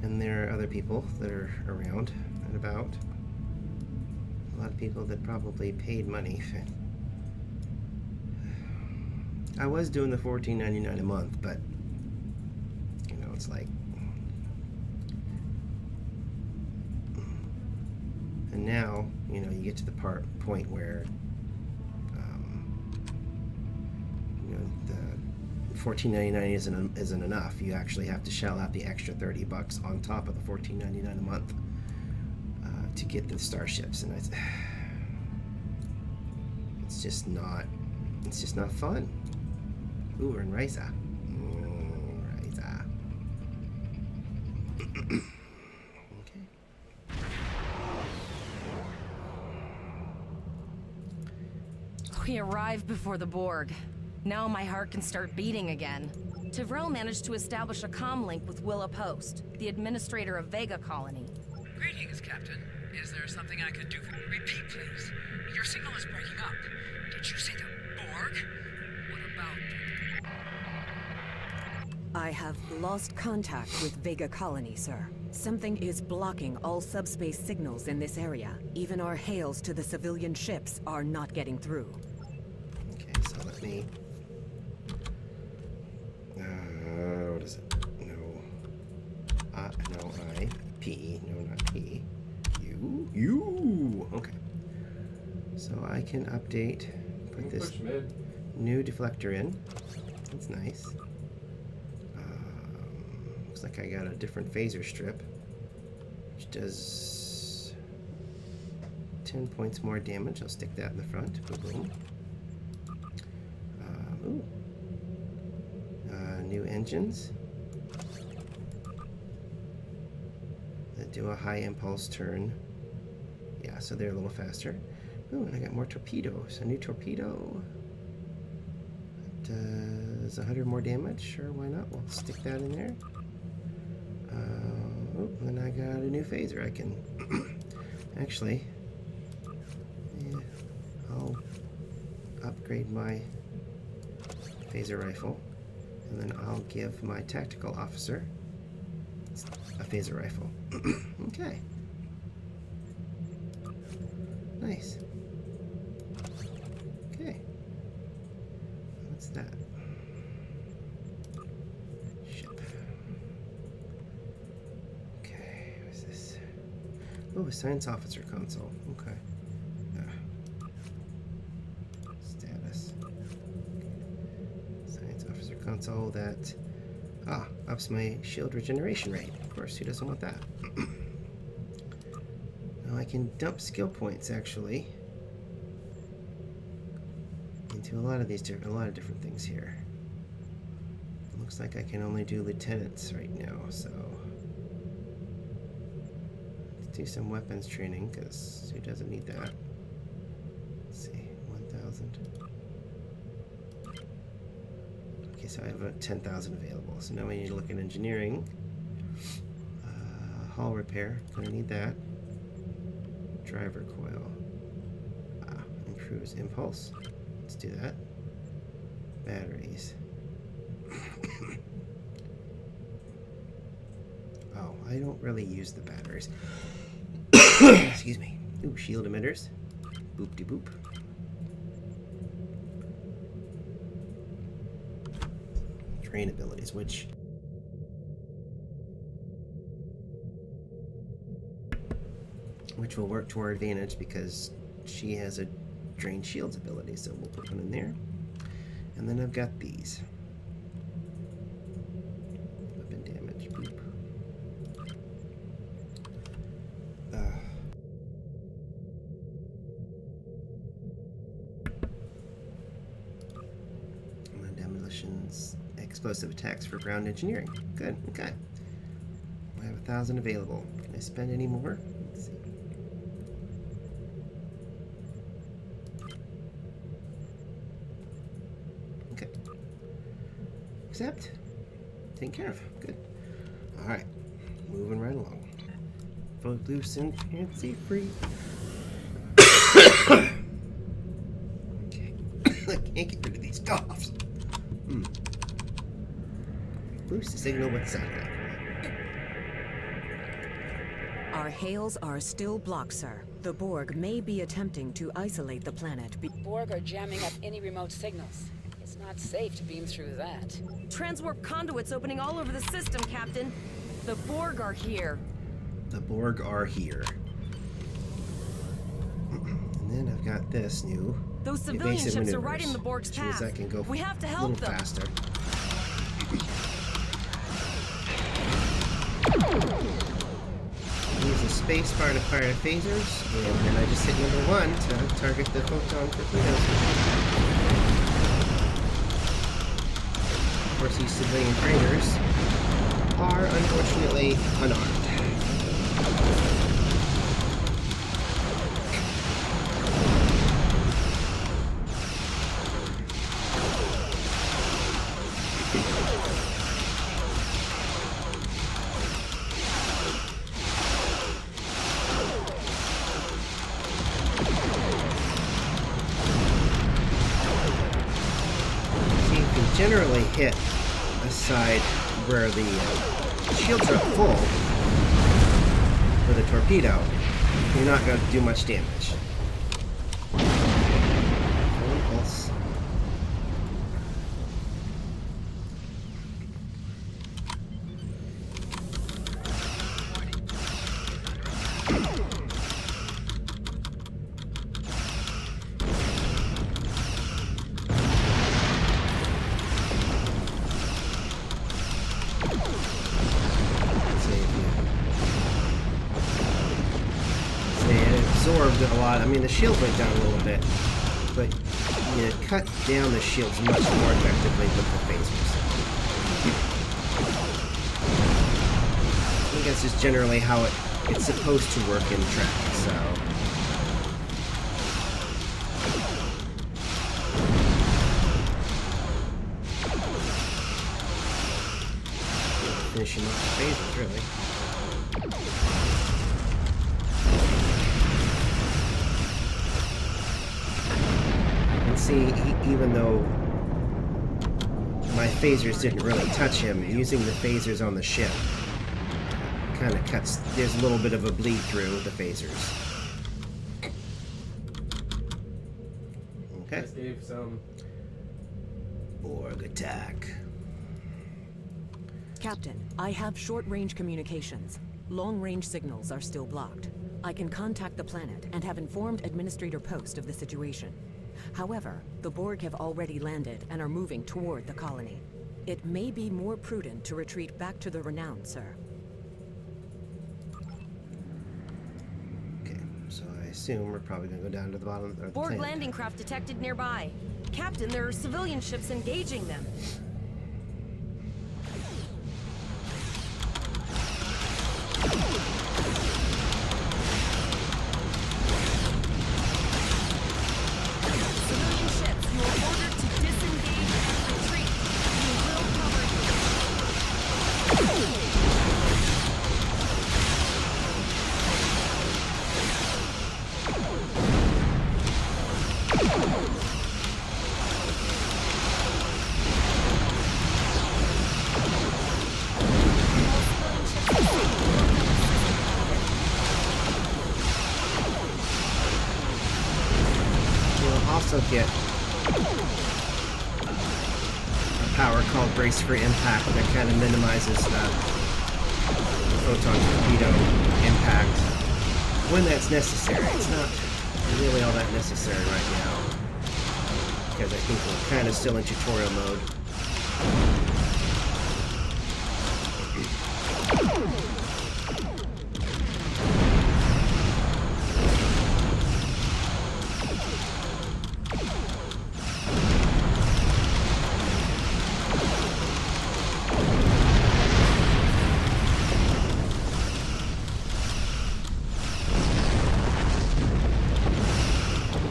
And there are other people that are around and about. A lot of people that probably paid money. I was doing the $14.99 a month, but you know, it's like... And now, you know, you get to the point where, you know, the $14.99 isn't enough. You actually have to shell out the extra $30 on top of the $14.99 a month to get the starships, and it's just not fun. Ooh, we're in Ryza. Ryza. Okay. We arrived before the Borg. Now my heart can start beating again. Tivrell managed to establish a comm link with Willa Post, the administrator of Vega Colony. Greetings, Captain. Is there something I can do for you? Repeat, please. Your signal is breaking up. Did you say the Borg? What about I have lost contact with Vega Colony, sir. Something is blocking all subspace signals in this area. Even our hails to the civilian ships are not getting through. Okay, so let me... what is it? No. No, I. P. No, not P. You. Okay. So I can update, put this new deflector in. That's nice. Looks like I got a different phaser strip, which does 10 points more damage. I'll stick that in the front. Boom. New engines that do a high impulse turn. Yeah, so they're a little faster. Ooh, and I got more torpedoes. A new torpedo. Does 100 more damage? Sure, why not? We'll stick that in there. And then I got a new phaser. I can actually, yeah, I'll upgrade my phaser rifle, and then I'll give my tactical officer a phaser rifle. Okay. Nice. Okay. What's that? Ship. Okay, what's this? Oh, a science officer console. Okay. Status. Science officer console that ups my shield regeneration rate. Of course, who doesn't want that? Now I can dump skill points actually into a lot of different things here. It looks like I can only do lieutenants right now, so let's do some weapons training, because who doesn't need that? Let's see, 1,000. Okay, so I have 10,000 available. So now we need to look at engineering. Hull repair, gonna need that. Driver coil. Improves impulse. Let's do that. Batteries. Oh, I don't really use the batteries. Excuse me. Ooh, shield emitters. Boop-de-boop. Train abilities, which will work to our advantage because she has a drain shields ability, so we'll put one in there. And then I've got these. Weapon damage. Boop. And then demolitions, explosive attacks for ground engineering. Good, okay. I have 1,000 available. Can I spend any more? Let's see. Okay. Accept. Taken care of. Good. Alright. Moving right along. Footloose and fancy free. Okay. I can't get rid of these coughs. Boost the signal with satellite. Our hails are still blocked, sir. The Borg may be attempting to isolate the planet. Borg are jamming up any remote signals. It's not safe to beam through that. Transwarp conduits opening all over the system, Captain. The Borg are here. The Borg are here. And then I've got this new. Those civilian ships are right in the Borg's path. I can go we have to a help little them. faster. Use the space bar to fire phasers, and then I just hit number 1 to target the photon torpedoes. Of course, these civilian trainers are unfortunately unarmed. Generally hit a side where the shields are full for the torpedo, you're not going to do much damage. Impulse. Absorbed a lot. I mean, the shield went down a little bit, but you cut down the shields much more effectively with the phasers. I think that's just generally how it's supposed to work in track, so... Finishing off the phasers, really. See, even though my phasers didn't really touch him, using the phasers on the ship kind of cuts, there's a little bit of a bleed through with the phasers. Okay. Gave some Borg attack. Captain, I have short-range communications. Long-range signals are still blocked. I can contact the planet and have informed Administrator Post of the situation. However, the Borg have already landed and are moving toward the colony. It may be more prudent to retreat back to the Renown, sir. Okay, so I assume we're probably going to go down to the bottom of the Borg planet. landing craft detected nearby. Captain, there are civilian ships engaging them. Also get a power called Brace for Impact that kind of minimizes the photon torpedo impact when that's necessary. It's not really all that necessary right now because I think we're kind of still in tutorial mode.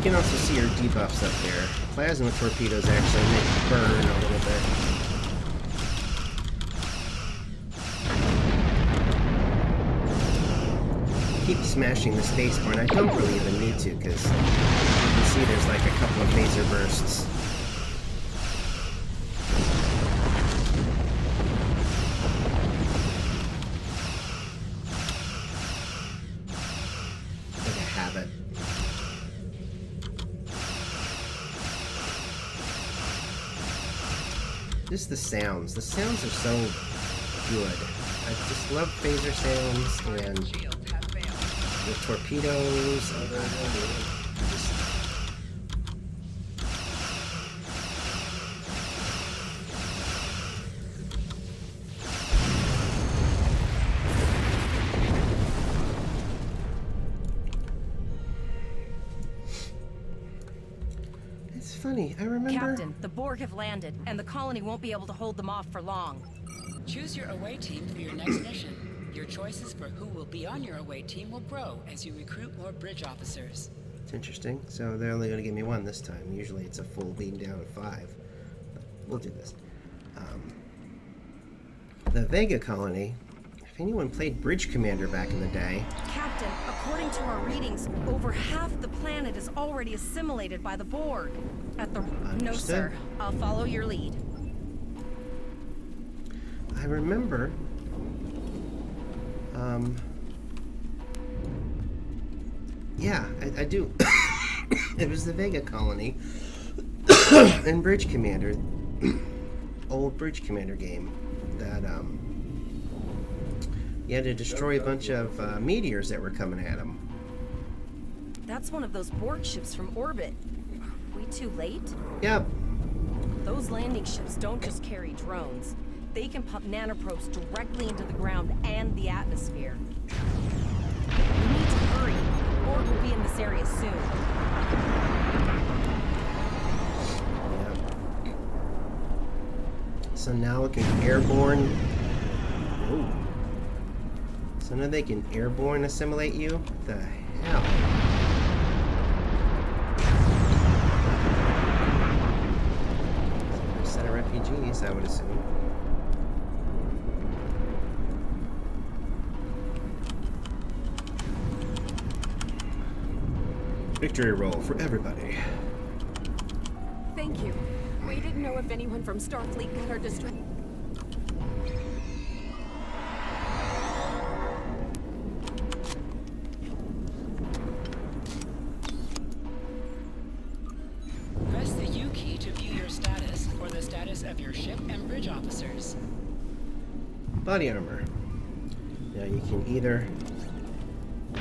You can also see our debuffs up there. Plasma torpedoes actually make it burn a little bit. Keep smashing the spacebar, and I don't really even need to, because you can see there's like a couple of phaser bursts. Like a habit. Just the sounds. The sounds are so good. I just love phaser sounds and the torpedoes. colony. I remember. Captain, the Borg have landed, and the colony won't be able to hold them off for long. Choose your away team for your next mission. Your choices for who will be on your away team will grow as you recruit more bridge officers. It's interesting. So they're only going to give me one this time. Usually it's a full beam down of 5. We'll do this. The Vega colony. If anyone played Bridge Commander back in the day. Captain, according to our readings, over half the planet is already assimilated by the Borg. No, sir. I'll follow your lead. I remember. Yeah, I do. It was the Vega colony and Bridge Commander, old Bridge Commander game that you had to destroy a bunch of meteors that were coming at them. That's one of those Borg ships from orbit. Are we too late? Yep. Those landing ships don't just carry drones. They can pump nanoprobes directly into the ground and the atmosphere. We need to hurry. Borg will be in this area soon. Yeah. So now it can airborne. Whoa. So now they can airborne assimilate you? What the hell? A set of refugees, I would assume. Victory roll for everybody. Thank you. We didn't know if anyone from Starfleet got our distress. Press the U key to view your status or the status of your ship and bridge officers. Body armor. Now you can either... I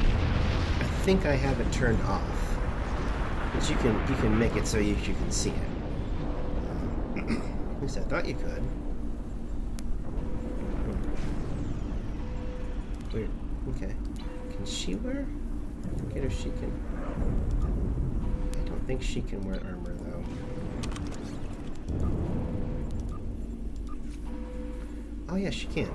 think I have it turned off. But you can make it so you can see it. At least I thought you could. Weird. Okay. Can she wear? I forget if she can. I don't think she can wear armor though. Oh yeah, she can.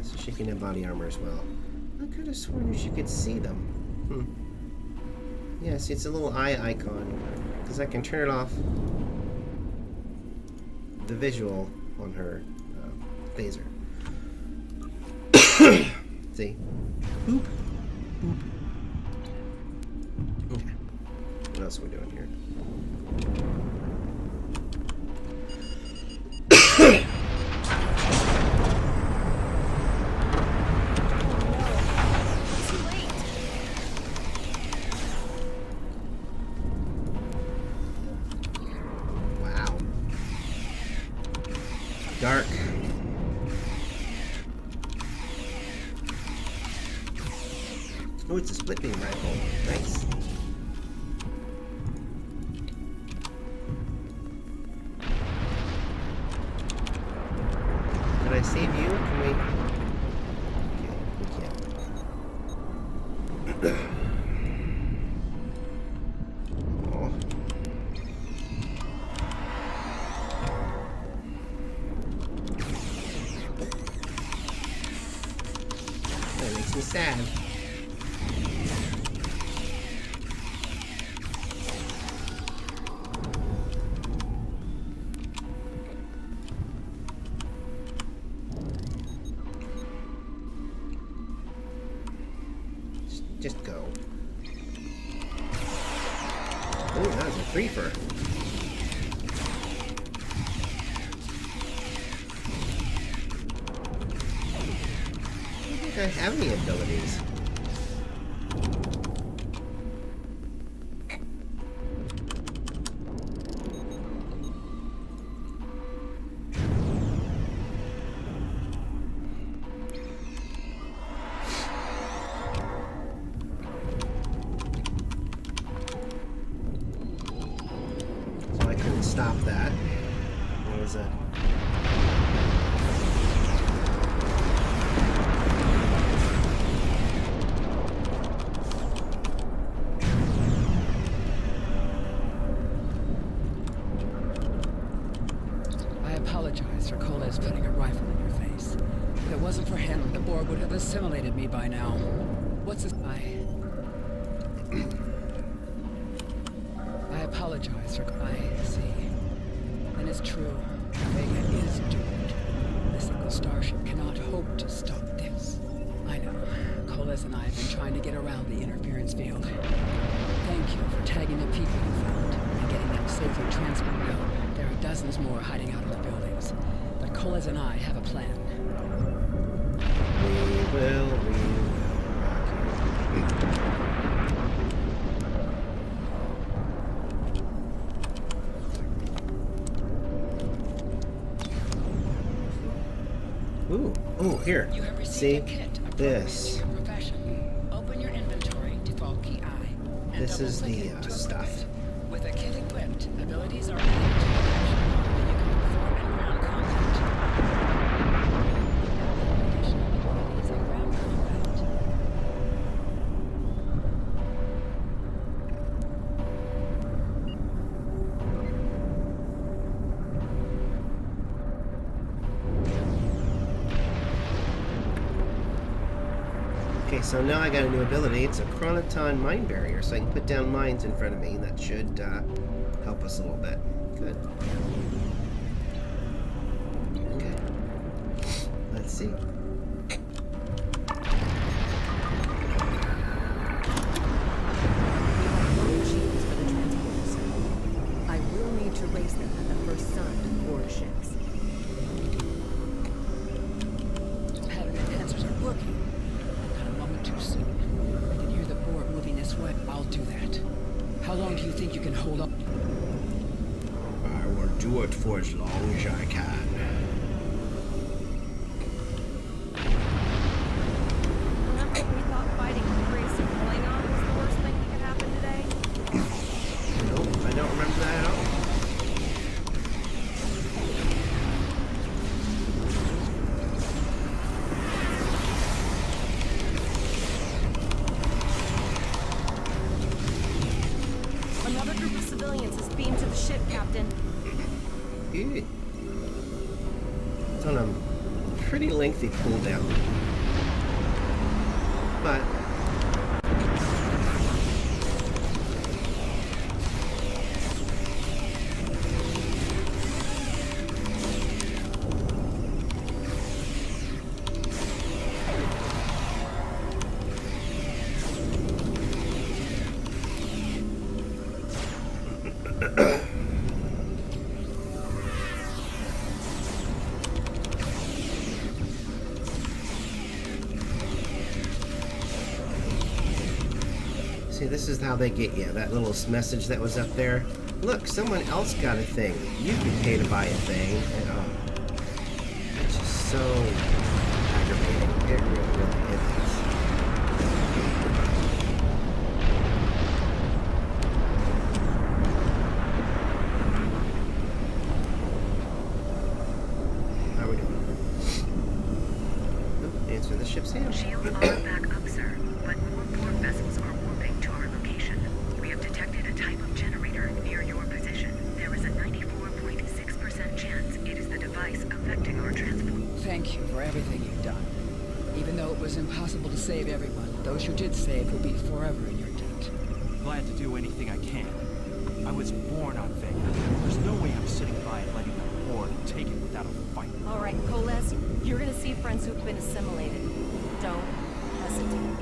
So she can have body armor as well. I could have sworn you could see them. Yeah, see, it's a little eye icon because I can turn it off. The visual on her phaser. See? Boop. Boop. Okay. What else are we doing here? Wow. Dark. Oh, it's a split beam rifle. Nice. Did I save you? Can we? Okay, we can't. Oh. That makes me sad. Just go. Oh, that was a threefer. I don't think I have any abilities. So I couldn't stop that. What was that? assimilated me by now. What's this? I apologize for... I see. Then it's true. Vega is doomed. The single starship cannot hope to stop this. I know. Coles and I have been trying to get around the interference field. Thank you for tagging the people you found and getting them safely transferred out. There are dozens more hiding out in the buildings. But Coles and I have a plan. We will. Ooh, oh, here. See this. Open your inventory, default key I. And This is the stuff. With a kit equipped, abilities are added to the action, and you can perform in-ground combat. Additional abilities in ground combat. Okay, so now I got a new ability. It's a Chronoton Mine Barrier, so I can put down mines in front of me. That should help us a little bit. Good. Okay. Let's see. I will need to raise them at the first sign of Borg ships. Pattern enhancers are working. Not a moment too soon. I can hear the Borg moving this way. I'll do that. How long do you think you can hold up? I will do it for as long as I can. Remember we thought fighting Grace and Klingon was the worst thing that could happen today? Nope, I don't remember that at all. Another group of civilians is beamed to the ship, Captain. Good. It's on a pretty lengthy cooldown. But see, this is how they get you. That little message that was up there. Look, someone else got a thing. You can pay to buy a thing. And, it's just so aggravating. It really is. How are we doing? Oh, answer the ship's hand. Shields are back up, sir, but more Borg vessels are warping to our location. We have detected a type of generator near your position. There is a 94.6% chance it is the device affecting our transport. Thank you for everything you've done. Even though it was impossible to save everyone, those you did save will be forever in your debt. Glad to do anything I can. I was born on Vega. There's no way I'm sitting by and letting the Horde take it without a fight. All right, Coles, you're gonna see friends who've been assimilated. Don't hesitate.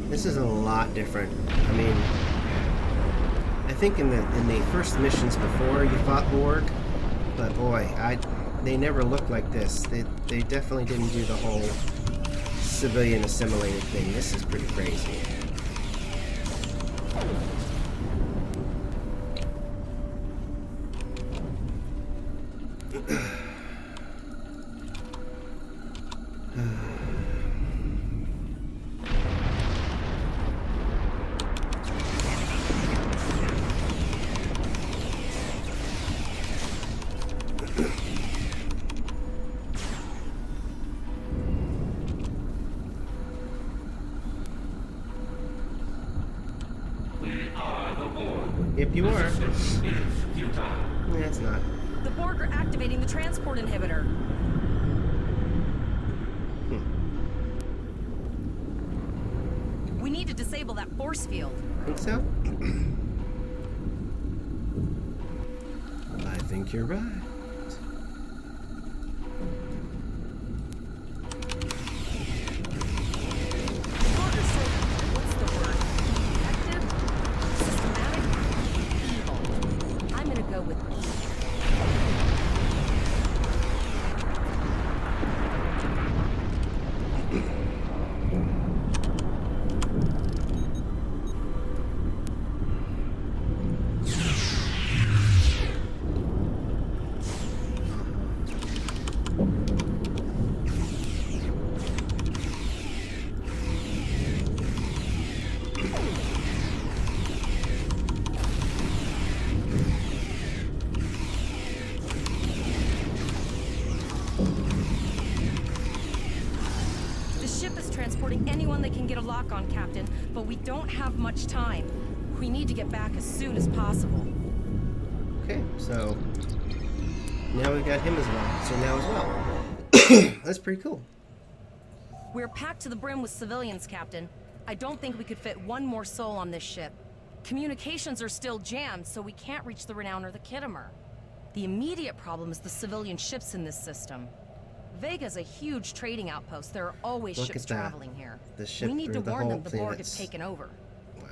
This is a lot different. I mean, I think in the first missions before you fought Borg, but boy, they never looked like this. They definitely didn't do the whole civilian assimilated thing. This is pretty crazy. Yep, you are. That's not. The Borg are activating the transport inhibitor. We need to disable that force field. Think so? I think you're right. What's the word? Effective? Systematic? Evil. I'm gonna go with E. Transporting anyone they can get a lock on, Captain, but we don't have much time. We need to get back as soon as possible. Okay, so now we've got him as an officer now as well. That's pretty cool. We're packed to the brim with civilians, Captain. I don't think we could fit one more soul on this ship. Communications are still jammed, so we can't reach the Renown or the Kittimer. The immediate problem is the civilian ships in this system. Vega's a huge trading outpost. There are always ships traveling here. We need to warn them the Borg have taken over. Wow.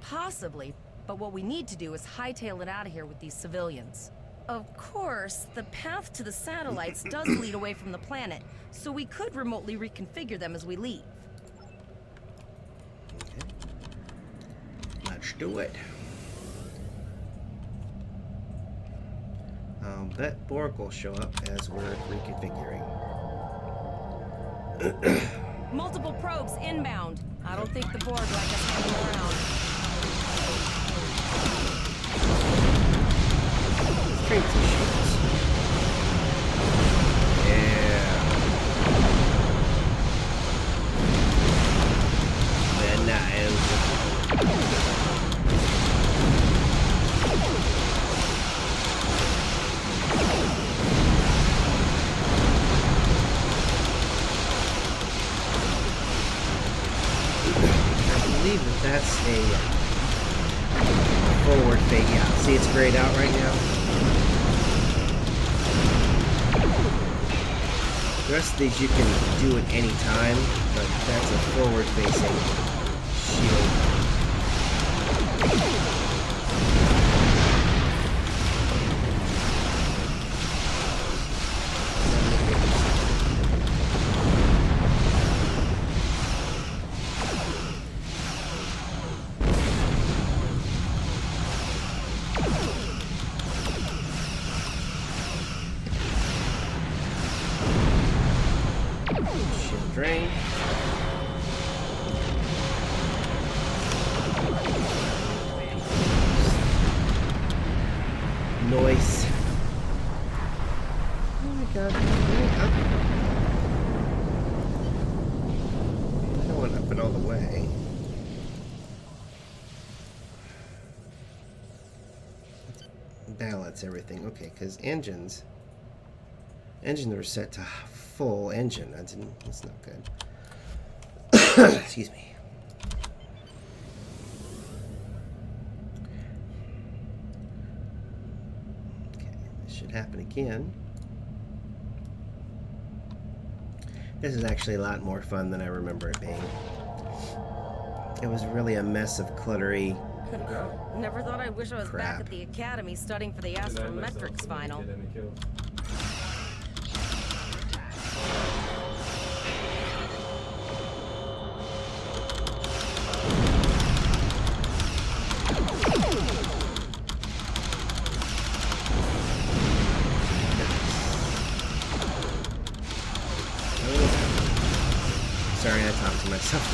Possibly, but what we need to do is hightail it out of here with these civilians. Of course, the path to the satellites does lead away from the planet, so we could remotely reconfigure them as we leave. Okay. Let's do it. That Borg will show up as we're reconfiguring. Multiple probes inbound. I don't think the Borg like us hanging around. Strength issues. Yeah. Very nice. That's a forward fade. Yeah, see it's grayed out right now. The rest of these you can do at any time, but that's a forward facing shield. Drain. Noise. Oh my god. I don't want up and all the way. Balance everything. Okay, because engines are set to full engine. That's not good. Excuse me. Okay, this should happen again. This is actually a lot more fun than I remember it being. It was really a mess of cluttery. Never thought I'd wish I was back at the academy studying for the astrometrics final. Sorry, I talked to myself.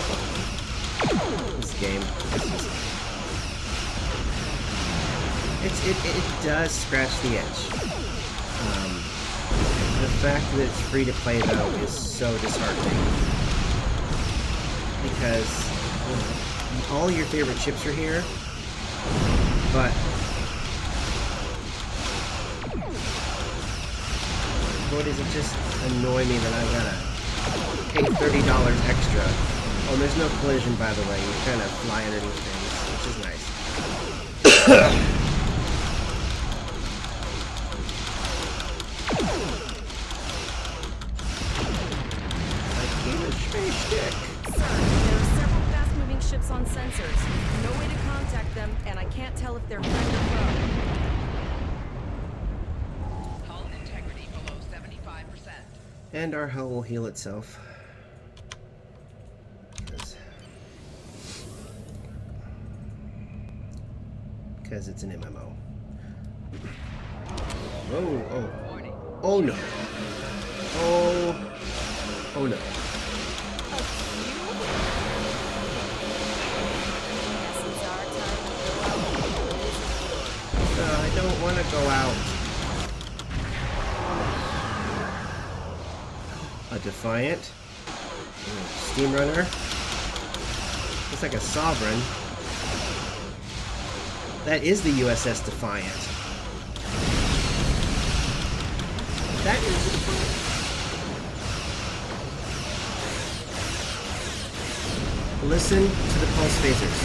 This game, it does scratch the itch. The fact that it's free to play though is so disheartening because all your favorite ships are here, But boy, does it just annoy me that I gotta pay $30 extra. Oh, and there's no collision, by the way. You kind of fly underneath things, which is nice. Sir, there are several fast-moving ships on sensors. No way to contact them, and I can't tell if they're friend or foe. Hull integrity below 75%. And our hull will heal itself. Because it's an MMO. Oh, oh. Oh no. Oh no. I don't want to go out. A Defiant. Steam Runner. Looks like a Sovereign. That is the USS Defiant. That is the Defiant. Listen to the pulse phasers.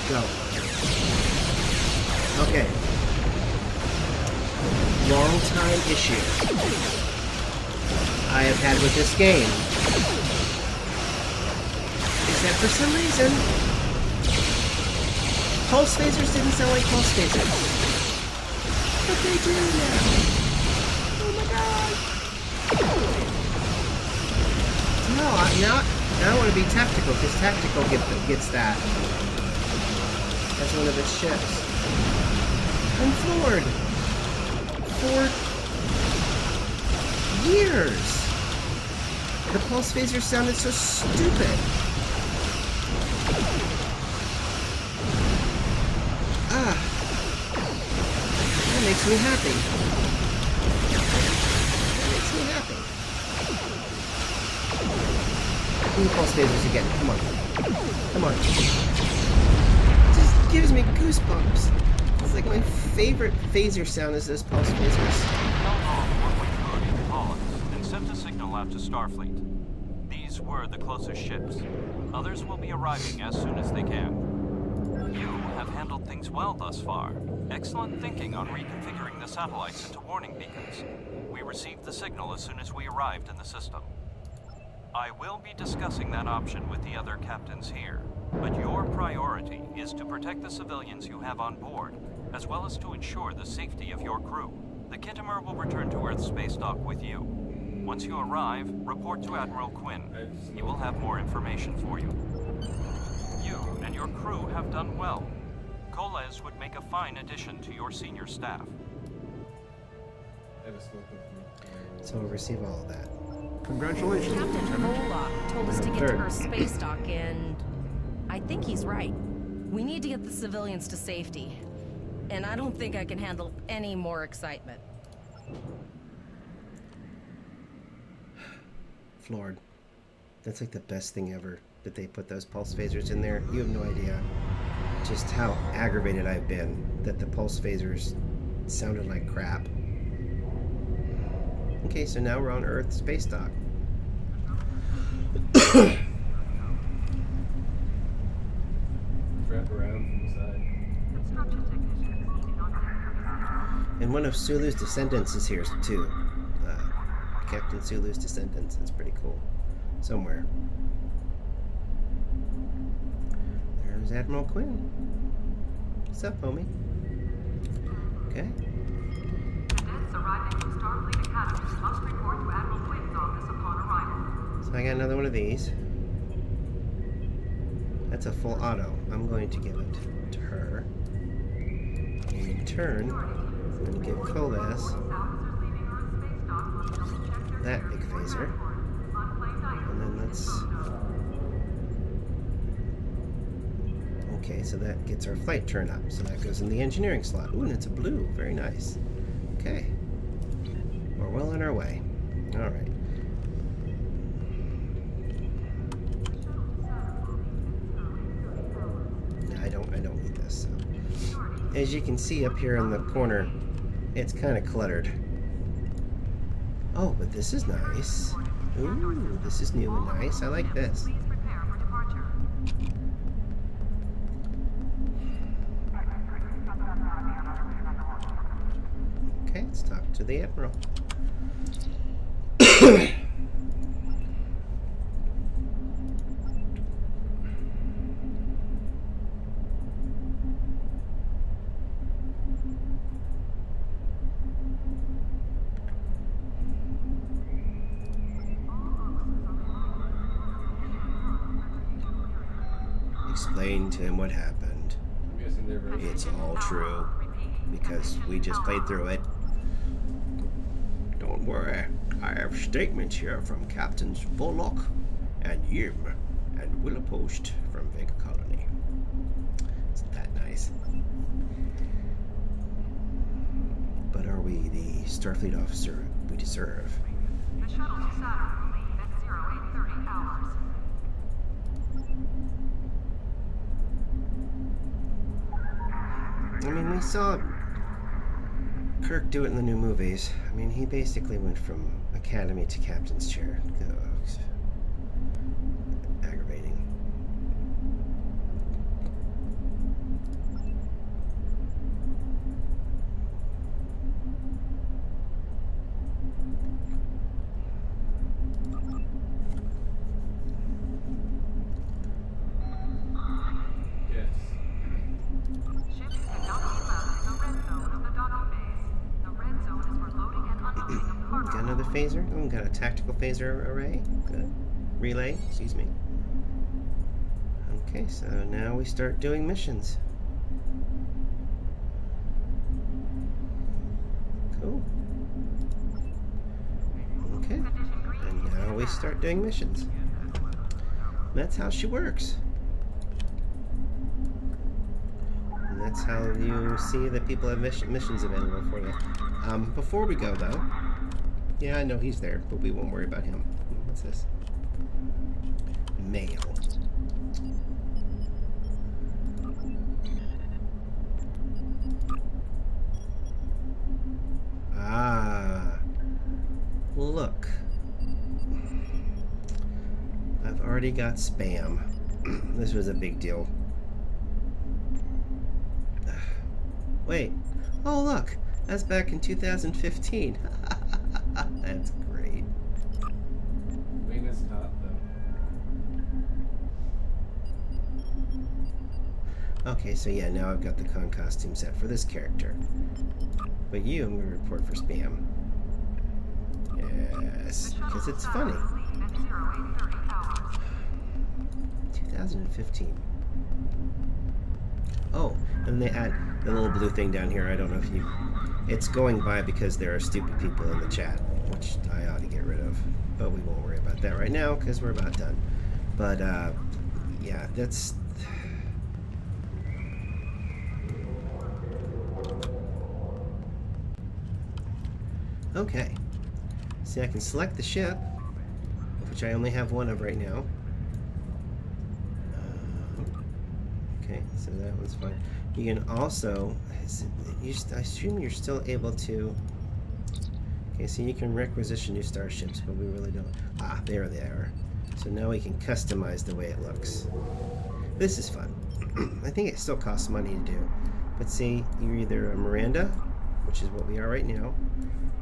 Go. Okay. Long time issue I have had with this game is that for some reason pulse phasers didn't sound like pulse phasers. But they do now. Oh my god. No, now I want to be tactical, because tactical gets that. That's one of its ships. I'm floored. For years, the pulse phaser sounded so stupid. That makes me happy. That makes me happy. Give me pulse phasers again. Come on. Come on. It just gives me goosebumps. It's like my favorite phaser sound is those pulse phasers. Held on what we could in Holland and sent a signal out to Starfleet. These were the closest ships. Others will be arriving as soon as they can. You have handled things well thus far. Excellent thinking on reconfiguring the satellites into warning beacons. We received the signal as soon as we arrived in the system. I will be discussing that option with the other captains here, but your priority is to protect the civilians you have on board, as well as to ensure the safety of your crew. The Kittimer will return to Earth's space dock with you. Once you arrive, report to Admiral Quinn. He will have more information for you. You and your crew have done well. Coles would make a fine addition to your senior staff. So we'll receive all of that. Congratulations, Captain Moloch told us to get to Earth's space dock, and I think he's right. We need to get the civilians to safety. And I don't think I can handle any more excitement. Floored. That's like the best thing ever that they put those pulse phasers in there. You have no idea just how aggravated I've been that the pulse phasers sounded like crap. Okay, so now we're on Earth space dock. Wrap around from the side. And one of Sulu's descendants is here too. Captain Sulu's descendants. It's pretty cool. Somewhere. There's Admiral Quinn. What's up, homie? Okay. Cadets arriving from Starfleet Academy must report to Admiral Quinn's office upon arrival. So I got another one of these. That's a full auto. I'm going to give it to her. And in turn, I'm going to give Coles that big phaser. And then let's... Okay, so that gets our flight turn up. So that goes in the engineering slot. Ooh, and it's a blue. Very nice. Okay. We're well on our way. All right. as you can see up here in the corner, it's kind of cluttered. Oh, but this is nice. Ooh, this is new and nice. I like this. Okay, let's talk to the Admiral. Explain to him what happened. It's all true, because we just played through it. Don't worry, I have statements here from Captains Bullock and Yim and Willapost from Vega Colony. Isn't that nice? But are we the Starfleet officer we deserve? The shuttle to Saturn will leave at 0830 hours. I mean, we saw Kirk do it in the new movies. I mean, he basically went from academy to captain's chair. Ugh. Aggravating. Got another phaser. Oh, got a tactical phaser array. Good. Relay, excuse me. Okay, so now we start doing missions. Cool. Okay. And now we start doing missions. That's how she works. And that's how you see that people have missions available for you. Before we go, though, yeah, I know he's there, but we won't worry about him. What's this? Mail. Ah. Look. I've already got spam. This was a big deal. Wait. Oh, look. That's back in 2015. That's great. Wing is hot, though. Okay, so yeah, now I've got the con costume set for this character. But you, I'm going to report for spam. Yes, because it's funny. 2015. Oh, and they had the little blue thing down here. I don't know if you... It's going by because there are stupid people in the chat, which I ought to get rid of. But we won't worry about that right now because we're about done. But, yeah, that's... Okay. See, I can select the ship, which I only have one of right now. Okay, so that one's fine. You can also, I assume you're still able to, okay, so you can requisition new starships, but we really don't. Ah, there they are. So now we can customize the way it looks. This is fun. I think it still costs money to do. But see, you're either a Miranda, which is what we are right now,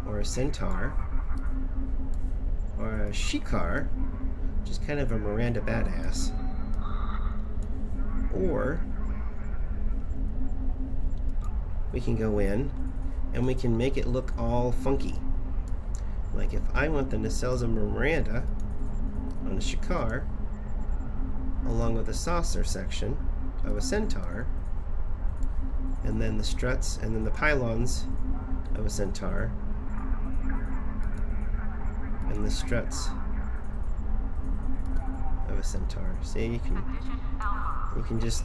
or a Centaur, or a Shikar, which is kind of a Miranda badass, or we can go in and we can make it look all funky. Like if I want the nacelles of Miranda on a Shikar, along with the saucer section of a Centaur, and then the struts and then the pylons of a Centaur, and the struts of a Centaur. See, you can just,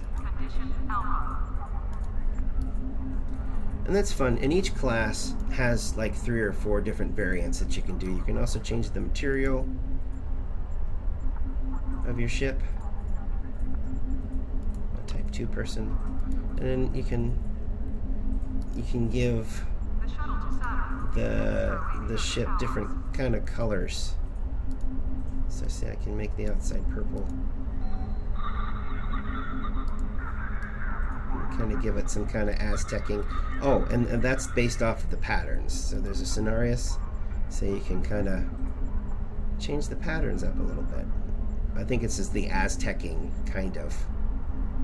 and that's fun. And each class has like 3 or 4 different variants that you can do. You can also change the material of your ship, a type 2 person, and then you can you can give the ship different kind of colors. So see, I can make the outside purple. Kind of give it some kind of Aztecing. Oh, and that's based off of the patterns. So there's a scenarios, so you can kind of change the patterns up a little bit. I think it's just the Aztecing kind of.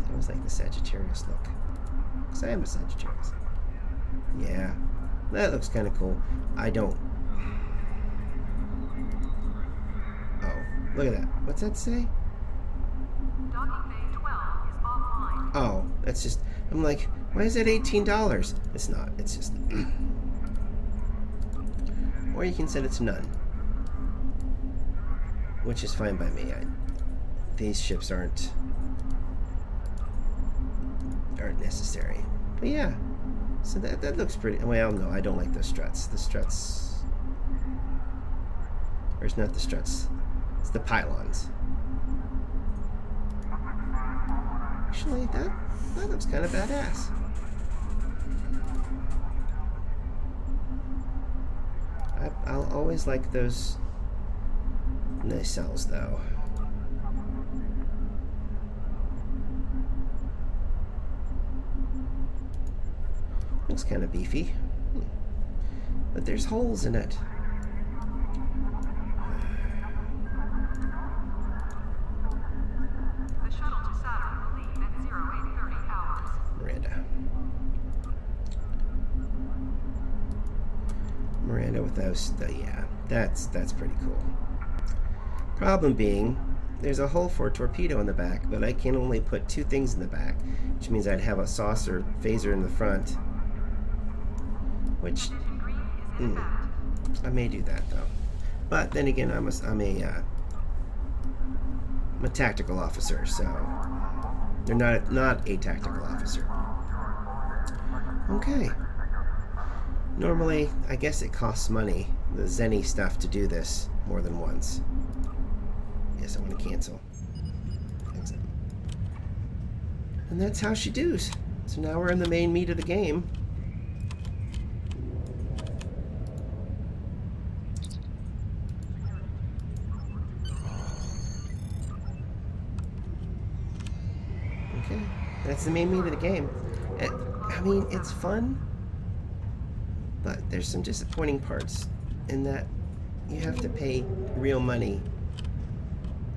It's almost like the Sagittarius look. Because I am a Sagittarius. Yeah, that looks kind of cool. I don't. Oh, look at that. What's that say? Oh, that's just. I'm like, why is that $18? It's not. It's just. Or you can set it to none, which is fine by me. These ships aren't necessary. But yeah, so that looks pretty. Well, no, I don't like those struts. The struts, or it's not the struts. It's the pylons. Actually, that looks kind of badass. I'll always like those nacelles, though. Looks kind of beefy. But there's holes in it. Miranda with those, yeah, that's pretty cool. Problem being, there's a hole for a torpedo in the back, but I can only put 2 things in the back, which means I'd have a saucer phaser in the front, which I may do that though. But then again, I'm a tactical officer, so they're not a tactical officer. Okay. Normally, I guess it costs money, the Zenny stuff, to do this more than once. Yes, I want to cancel. Exit. And that's how she does. So now we're in the main meat of the game. Okay, that's the main meat of the game. I mean, it's fun. But there's some disappointing parts in that you have to pay real money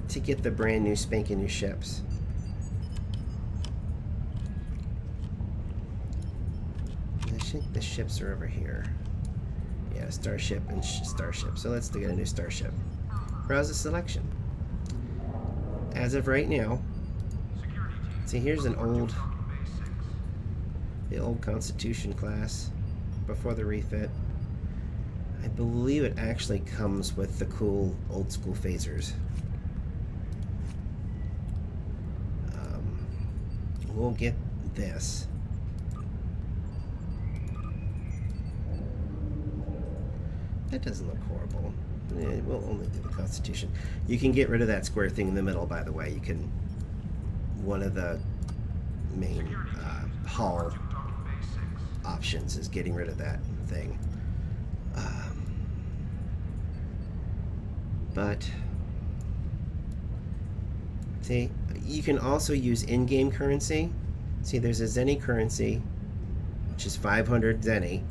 to get the brand new spanking new ships. I think the ships are over here. Yeah, Starship and Starship. So let's get a new Starship. Browse the selection. As of right now, see, here's the old Constitution class. Before the refit. I believe it actually comes with the cool old school phasers. We'll get this. That doesn't look horrible. We'll only do the Constitution. You can get rid of that square thing in the middle, by the way. You can. One of the main hull options is getting rid of that thing. But see, you can also use in-game currency. See, there's a Zenny currency, which is 500 Zenny,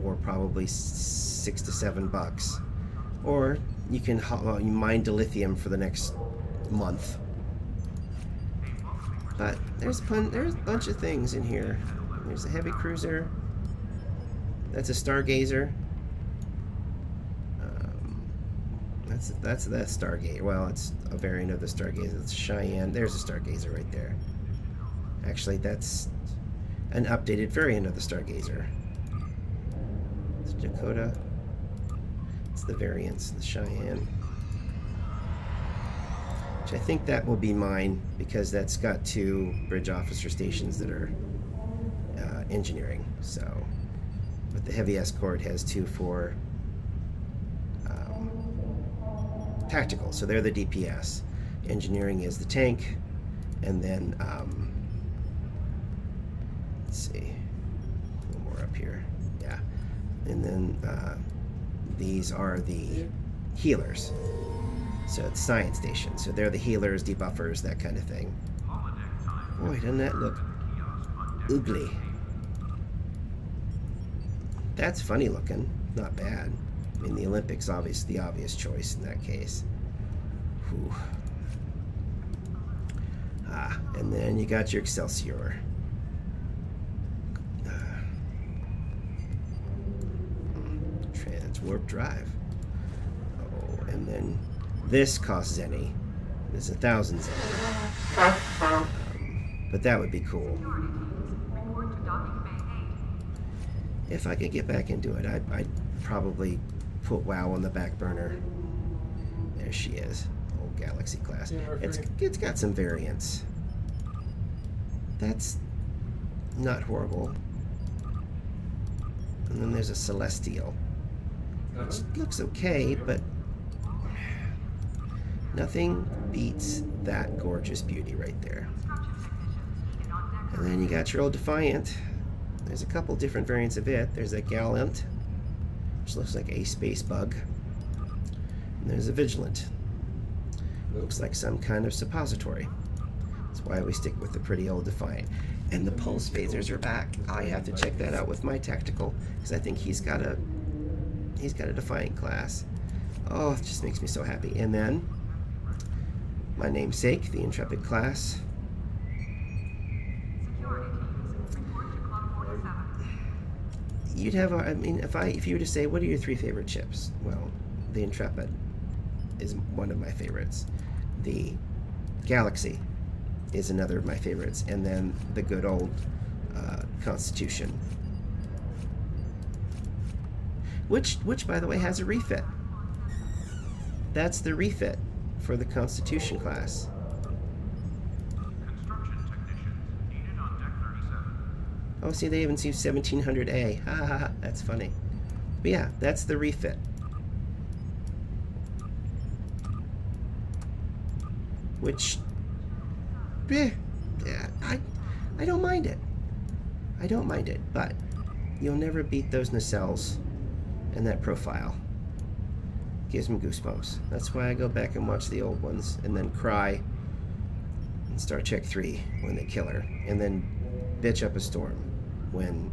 or probably $6 to $7. Or you can you mine dilithium for the next month. But there's a bunch of things in here. There's a heavy cruiser. That's a Stargazer. That's the Stargazer. Well, it's a variant of the Stargazer. It's Cheyenne. There's a Stargazer right there. Actually, that's an updated variant of the Stargazer. It's Dakota. It's the variants, the Cheyenne. Which I think that will be mine because that's got 2 bridge officer stations that are engineering. So, but the heavy escort has 2 for tactical. So they're the DPS. Engineering is the tank, and then let's see, a little more here. Yeah. And then these are the healers. So it's science station. So they're the healers, debuffers, that kind of thing. Boy, doesn't that look ugly? That's funny looking. Not bad. I mean, the Olympics, obviously, the obvious choice in that case. Whew. And then you got your Excelsior. Warp drive. Oh, and then this costs Zenny. There's 1,000 Zenny. But that would be cool. If I could get back into it, I'd probably put WoW on the back burner. There she is. Old Galaxy class. It's got some variants. That's not horrible. And then there's a Celestial, which looks okay, but nothing beats that gorgeous beauty right there. And then you got your old Defiant. There's a couple different variants of it. There's a Gallant, which looks like a space bug. And there's a Vigilant. Looks like some kind of suppository. That's why we stick with the pretty old Defiant. And the pulse phasers are back. I have to check that out with my tactical, because I think he's got a Defiant class. Oh, it just makes me so happy. And then my namesake, the Intrepid class. You'd have, I mean, if you were to say, what are your 3 favorite ships? Well, the Intrepid is one of my favorites. The Galaxy is another of my favorites, and then the good old Constitution, which by the way has a refit. That's the refit for the Constitution class. Oh, see, they even see 1700A. Ha ha ha, that's funny. But yeah, that's the refit. Which, yeah, I don't mind it. I don't mind it, but you'll never beat those nacelles and that profile. Gives me goosebumps. That's why I go back and watch the old ones and then cry in Star Trek 3 when they kill her, and then bitch up a storm when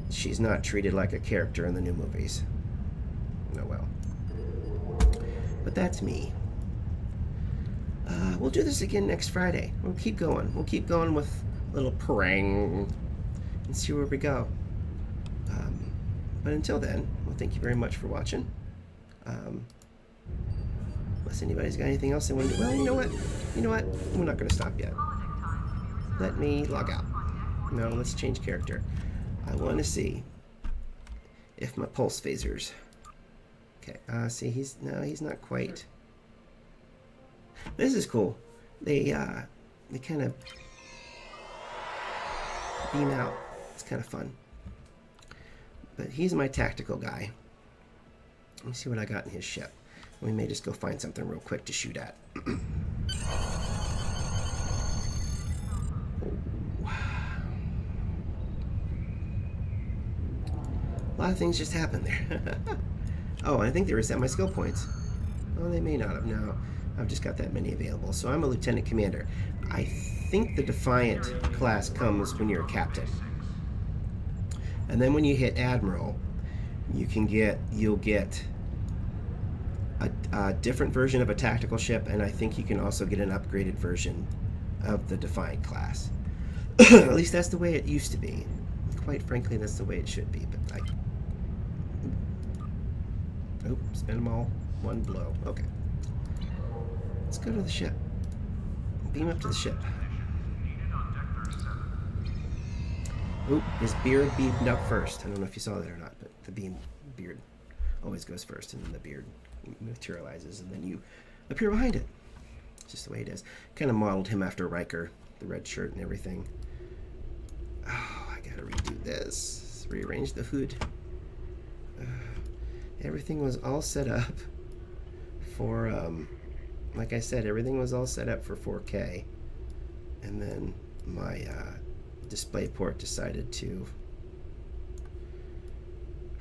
she's not treated like a character in the new movies. Oh well. But that's me. We'll do this again next Friday. We'll keep going. We'll keep going with a little parang and see where we go. But until then, well, thank you very much for watching. Unless anybody's got anything else they want to do. Well, you know what? We're not going to stop yet. Let me log out. No, let's change character. I want to see if my pulse phasers. Okay, see, he's not quite. This is cool. They kind of beam out. It's kind of fun. But he's my tactical guy. Let me see what I got in his ship. We may just go find something real quick to shoot at. A lot of things just happened there. Oh, I think they reset my skill points. Oh, they may not have. No, I've just got that many available. So I'm a lieutenant commander. I think the Defiant class comes when you're a captain. And then when you hit admiral, you'll get a different version of a tactical ship, and I think you can also get an upgraded version of the Defiant class. At least that's the way it used to be. Quite frankly, that's the way it should be. But oh, spin them all. One blow. Okay. Let's go to the ship. Beam up to the ship. Oop, his beard beamed up first. I don't know if you saw that or not, but the beard always goes first, and then the beard materializes, and then you appear behind it. It's just the way it is. Kind of modeled him after Riker, the red shirt and everything. Oh, I gotta redo this. Rearrange the hood. Everything was all set up for, like I said, everything was all set up for 4K. And then my display port decided to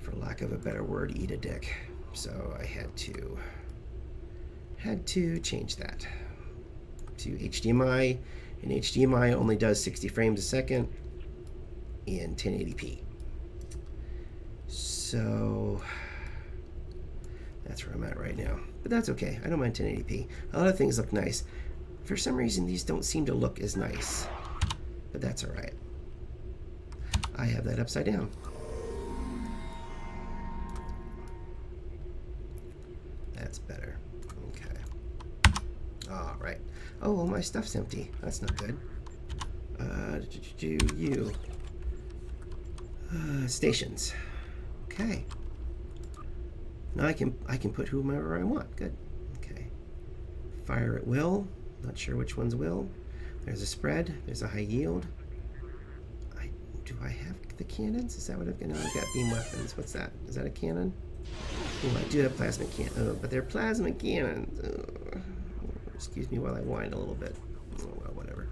for lack of a better word, eat a dick. So I had to change that to HDMI, and HDMI only does 60 frames a second in 1080p. So that's where I'm at right now. But that's okay. I don't mind 1080p. A lot of things look nice. For some reason, these don't seem to look as nice. But that's all right. I have that upside down. That's better. Okay. All right. Oh, well, my stuff's empty. That's not good. You. Stations. Okay. Now I can put whomever I want. Good. Okay. Fire at will. Not sure which one's will. There's a spread. There's a high yield. Do I have the cannons? Is that what I've got? No, I've got beam weapons. What's that? Is that a cannon? Oh, I do have plasma cannon. Oh, but they're plasma cannons. Oh. Excuse me while I whine a little bit. Oh, well, whatever.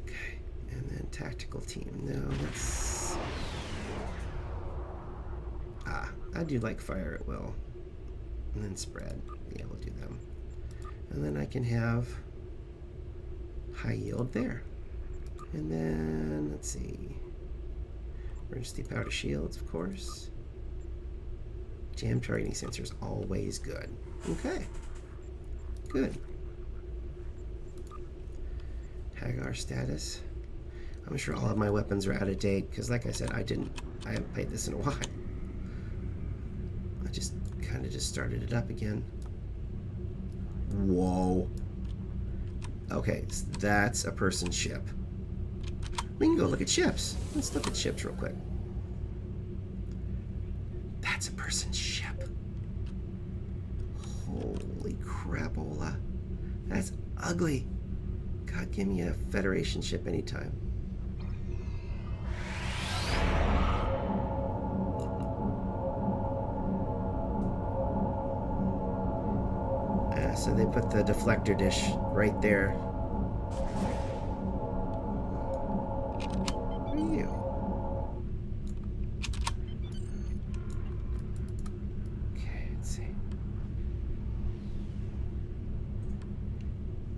Okay. And then tactical team. No, let's... I do like fire at will. And then spread. Yeah, we'll do them. And then I can have high yield there. And then, let's see. Emergency powder shields, of course. Jam targeting sensors, always good. Okay. Good. Hagar status. I'm sure all of my weapons are out of date, because like I said, I haven't played this in a while. I just kind of just started it up again. Whoa. Okay, so that's a person's ship. We can go look at ships. Let's look at ships real quick. That's a person's ship. Holy crapola. That's ugly. God, give me a Federation ship anytime. So they put the deflector dish right there. Who are you? Okay, let's see.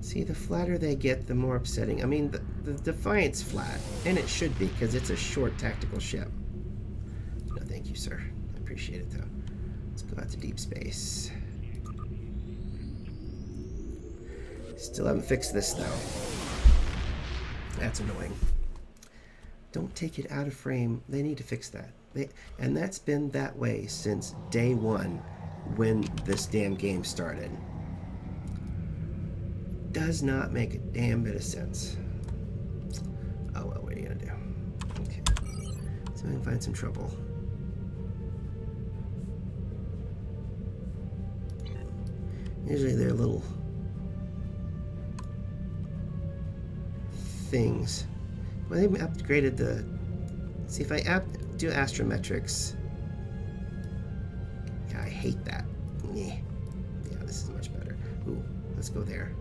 See, the flatter they get, the more upsetting. I mean, the Defiant's flat, and it should be, because it's a short tactical ship. No, thank you, sir. I appreciate it, though. Let's go out to deep space. Still haven't fixed this, though. That's annoying. Don't take it out of frame. They need to fix that. And that's been that way since day one when this damn game started. Does not make a damn bit of sense. Oh, well, what are you going to do? Okay. So I can find some trouble. Usually they're little... things. Well, they've upgraded the... See, if I do astrometrics... Yeah, I hate that. Yeah, this is much better. Ooh, let's go there.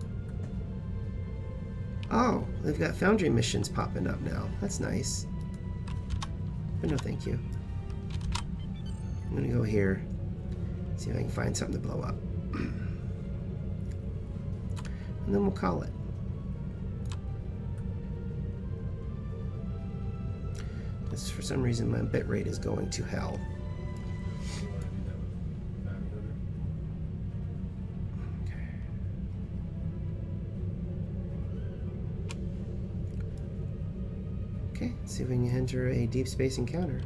Oh, they've got Foundry missions popping up now. That's nice. But no, thank you. I'm gonna go here. See if I can find something to blow up. And then we'll call it. For some reason, my bitrate is going to hell. Okay, let's see if we can enter a deep space encounter.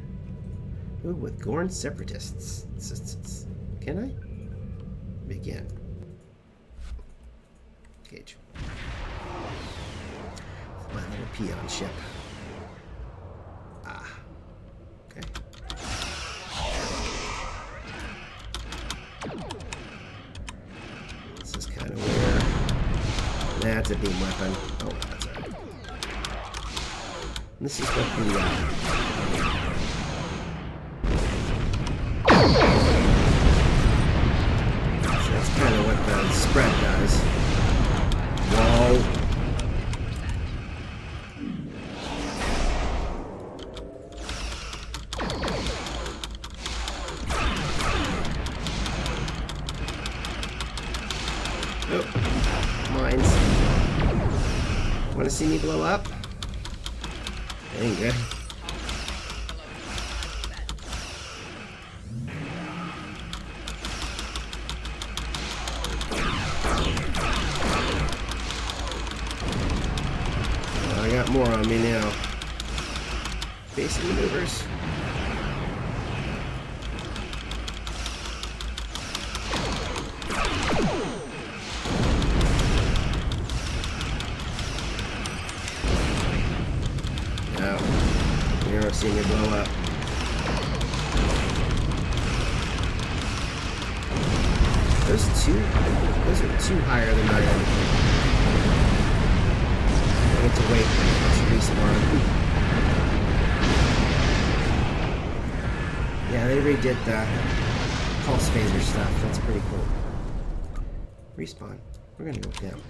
Ooh, with Gorn separatists. Can I? Begin. Engage. My little peon ship. Okay. This is kind of weird. That's a beam weapon. Oh, that's all right. This is what the so that's kind of what the spread does. Whoa. Oh, mines. Want to see me blow up? That ain't good. I got more on me now. Basic maneuvers. No. You don't see me blow up. Those are two higher than I am. I get to wait to respawn. Yeah, they redid the pulse phaser stuff. That's pretty cool. Respawn. We're gonna go with them.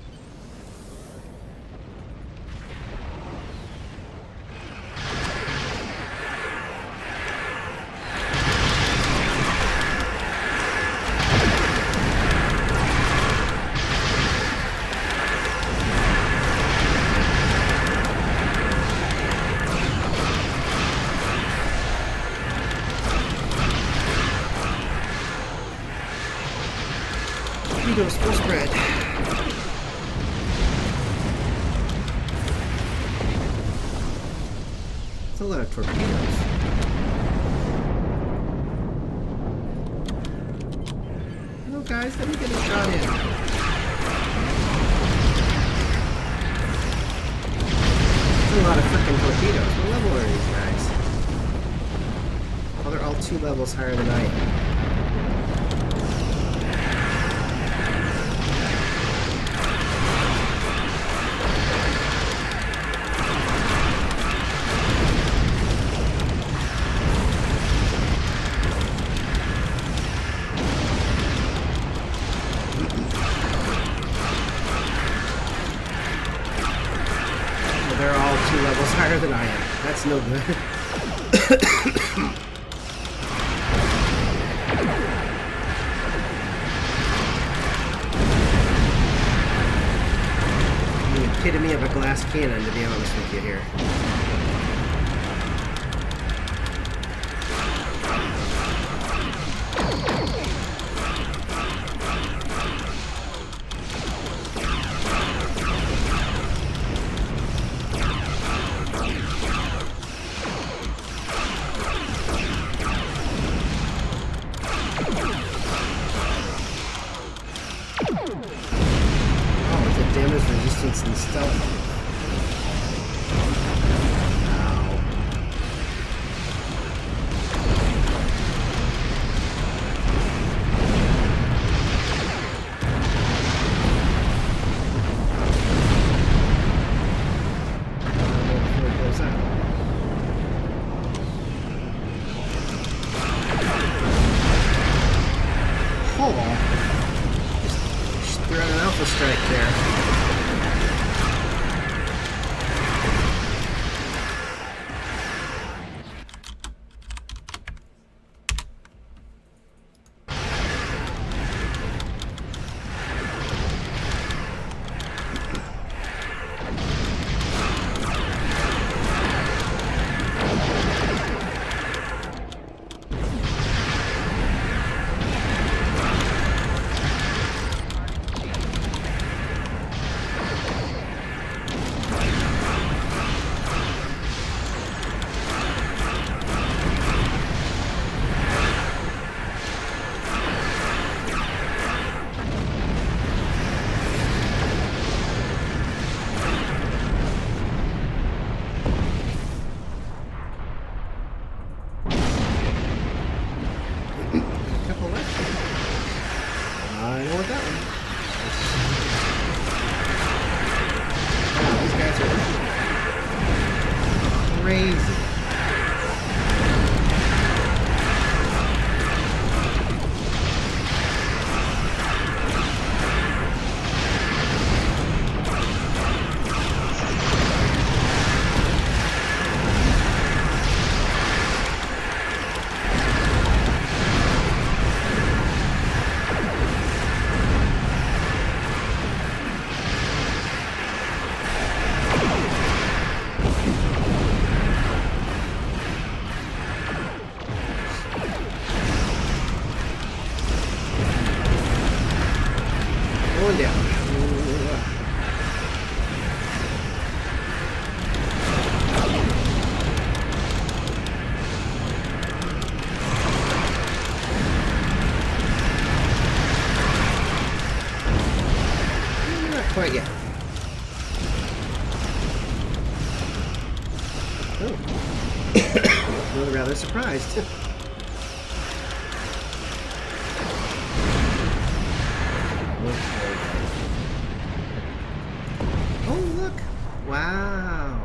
Torpedoes full spread. That's a lot of torpedoes. Hello guys, let me get a shot in. That's a lot of freaking torpedoes. What level are these guys? Oh, they're all 2 levels higher than I am. They're all 2 levels higher than I am. That's no good. The epitome of a glass cannon, to be honest with you here. Damage resistance and stealth. Hold on. Just threw out an alpha strike there. going down. Not quite yet. Oh. I'm rather surprised. Oh, look! Wow!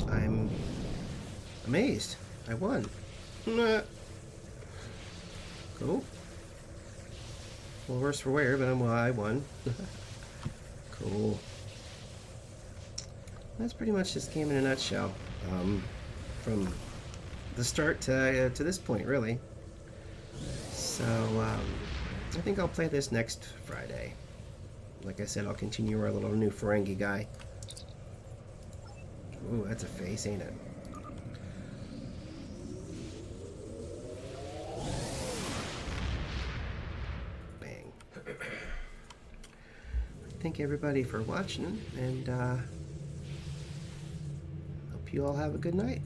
I'm amazed. I won. Cool. Well, worse for wear, but I won. Cool. That's pretty much this game in a nutshell. From the start to this point, really. So, I think I'll play this next Friday. Like I said, I'll continue our little new Ferengi guy. Ooh, that's a face, ain't it? Bang. Thank everybody for watching, and hope you all have a good night.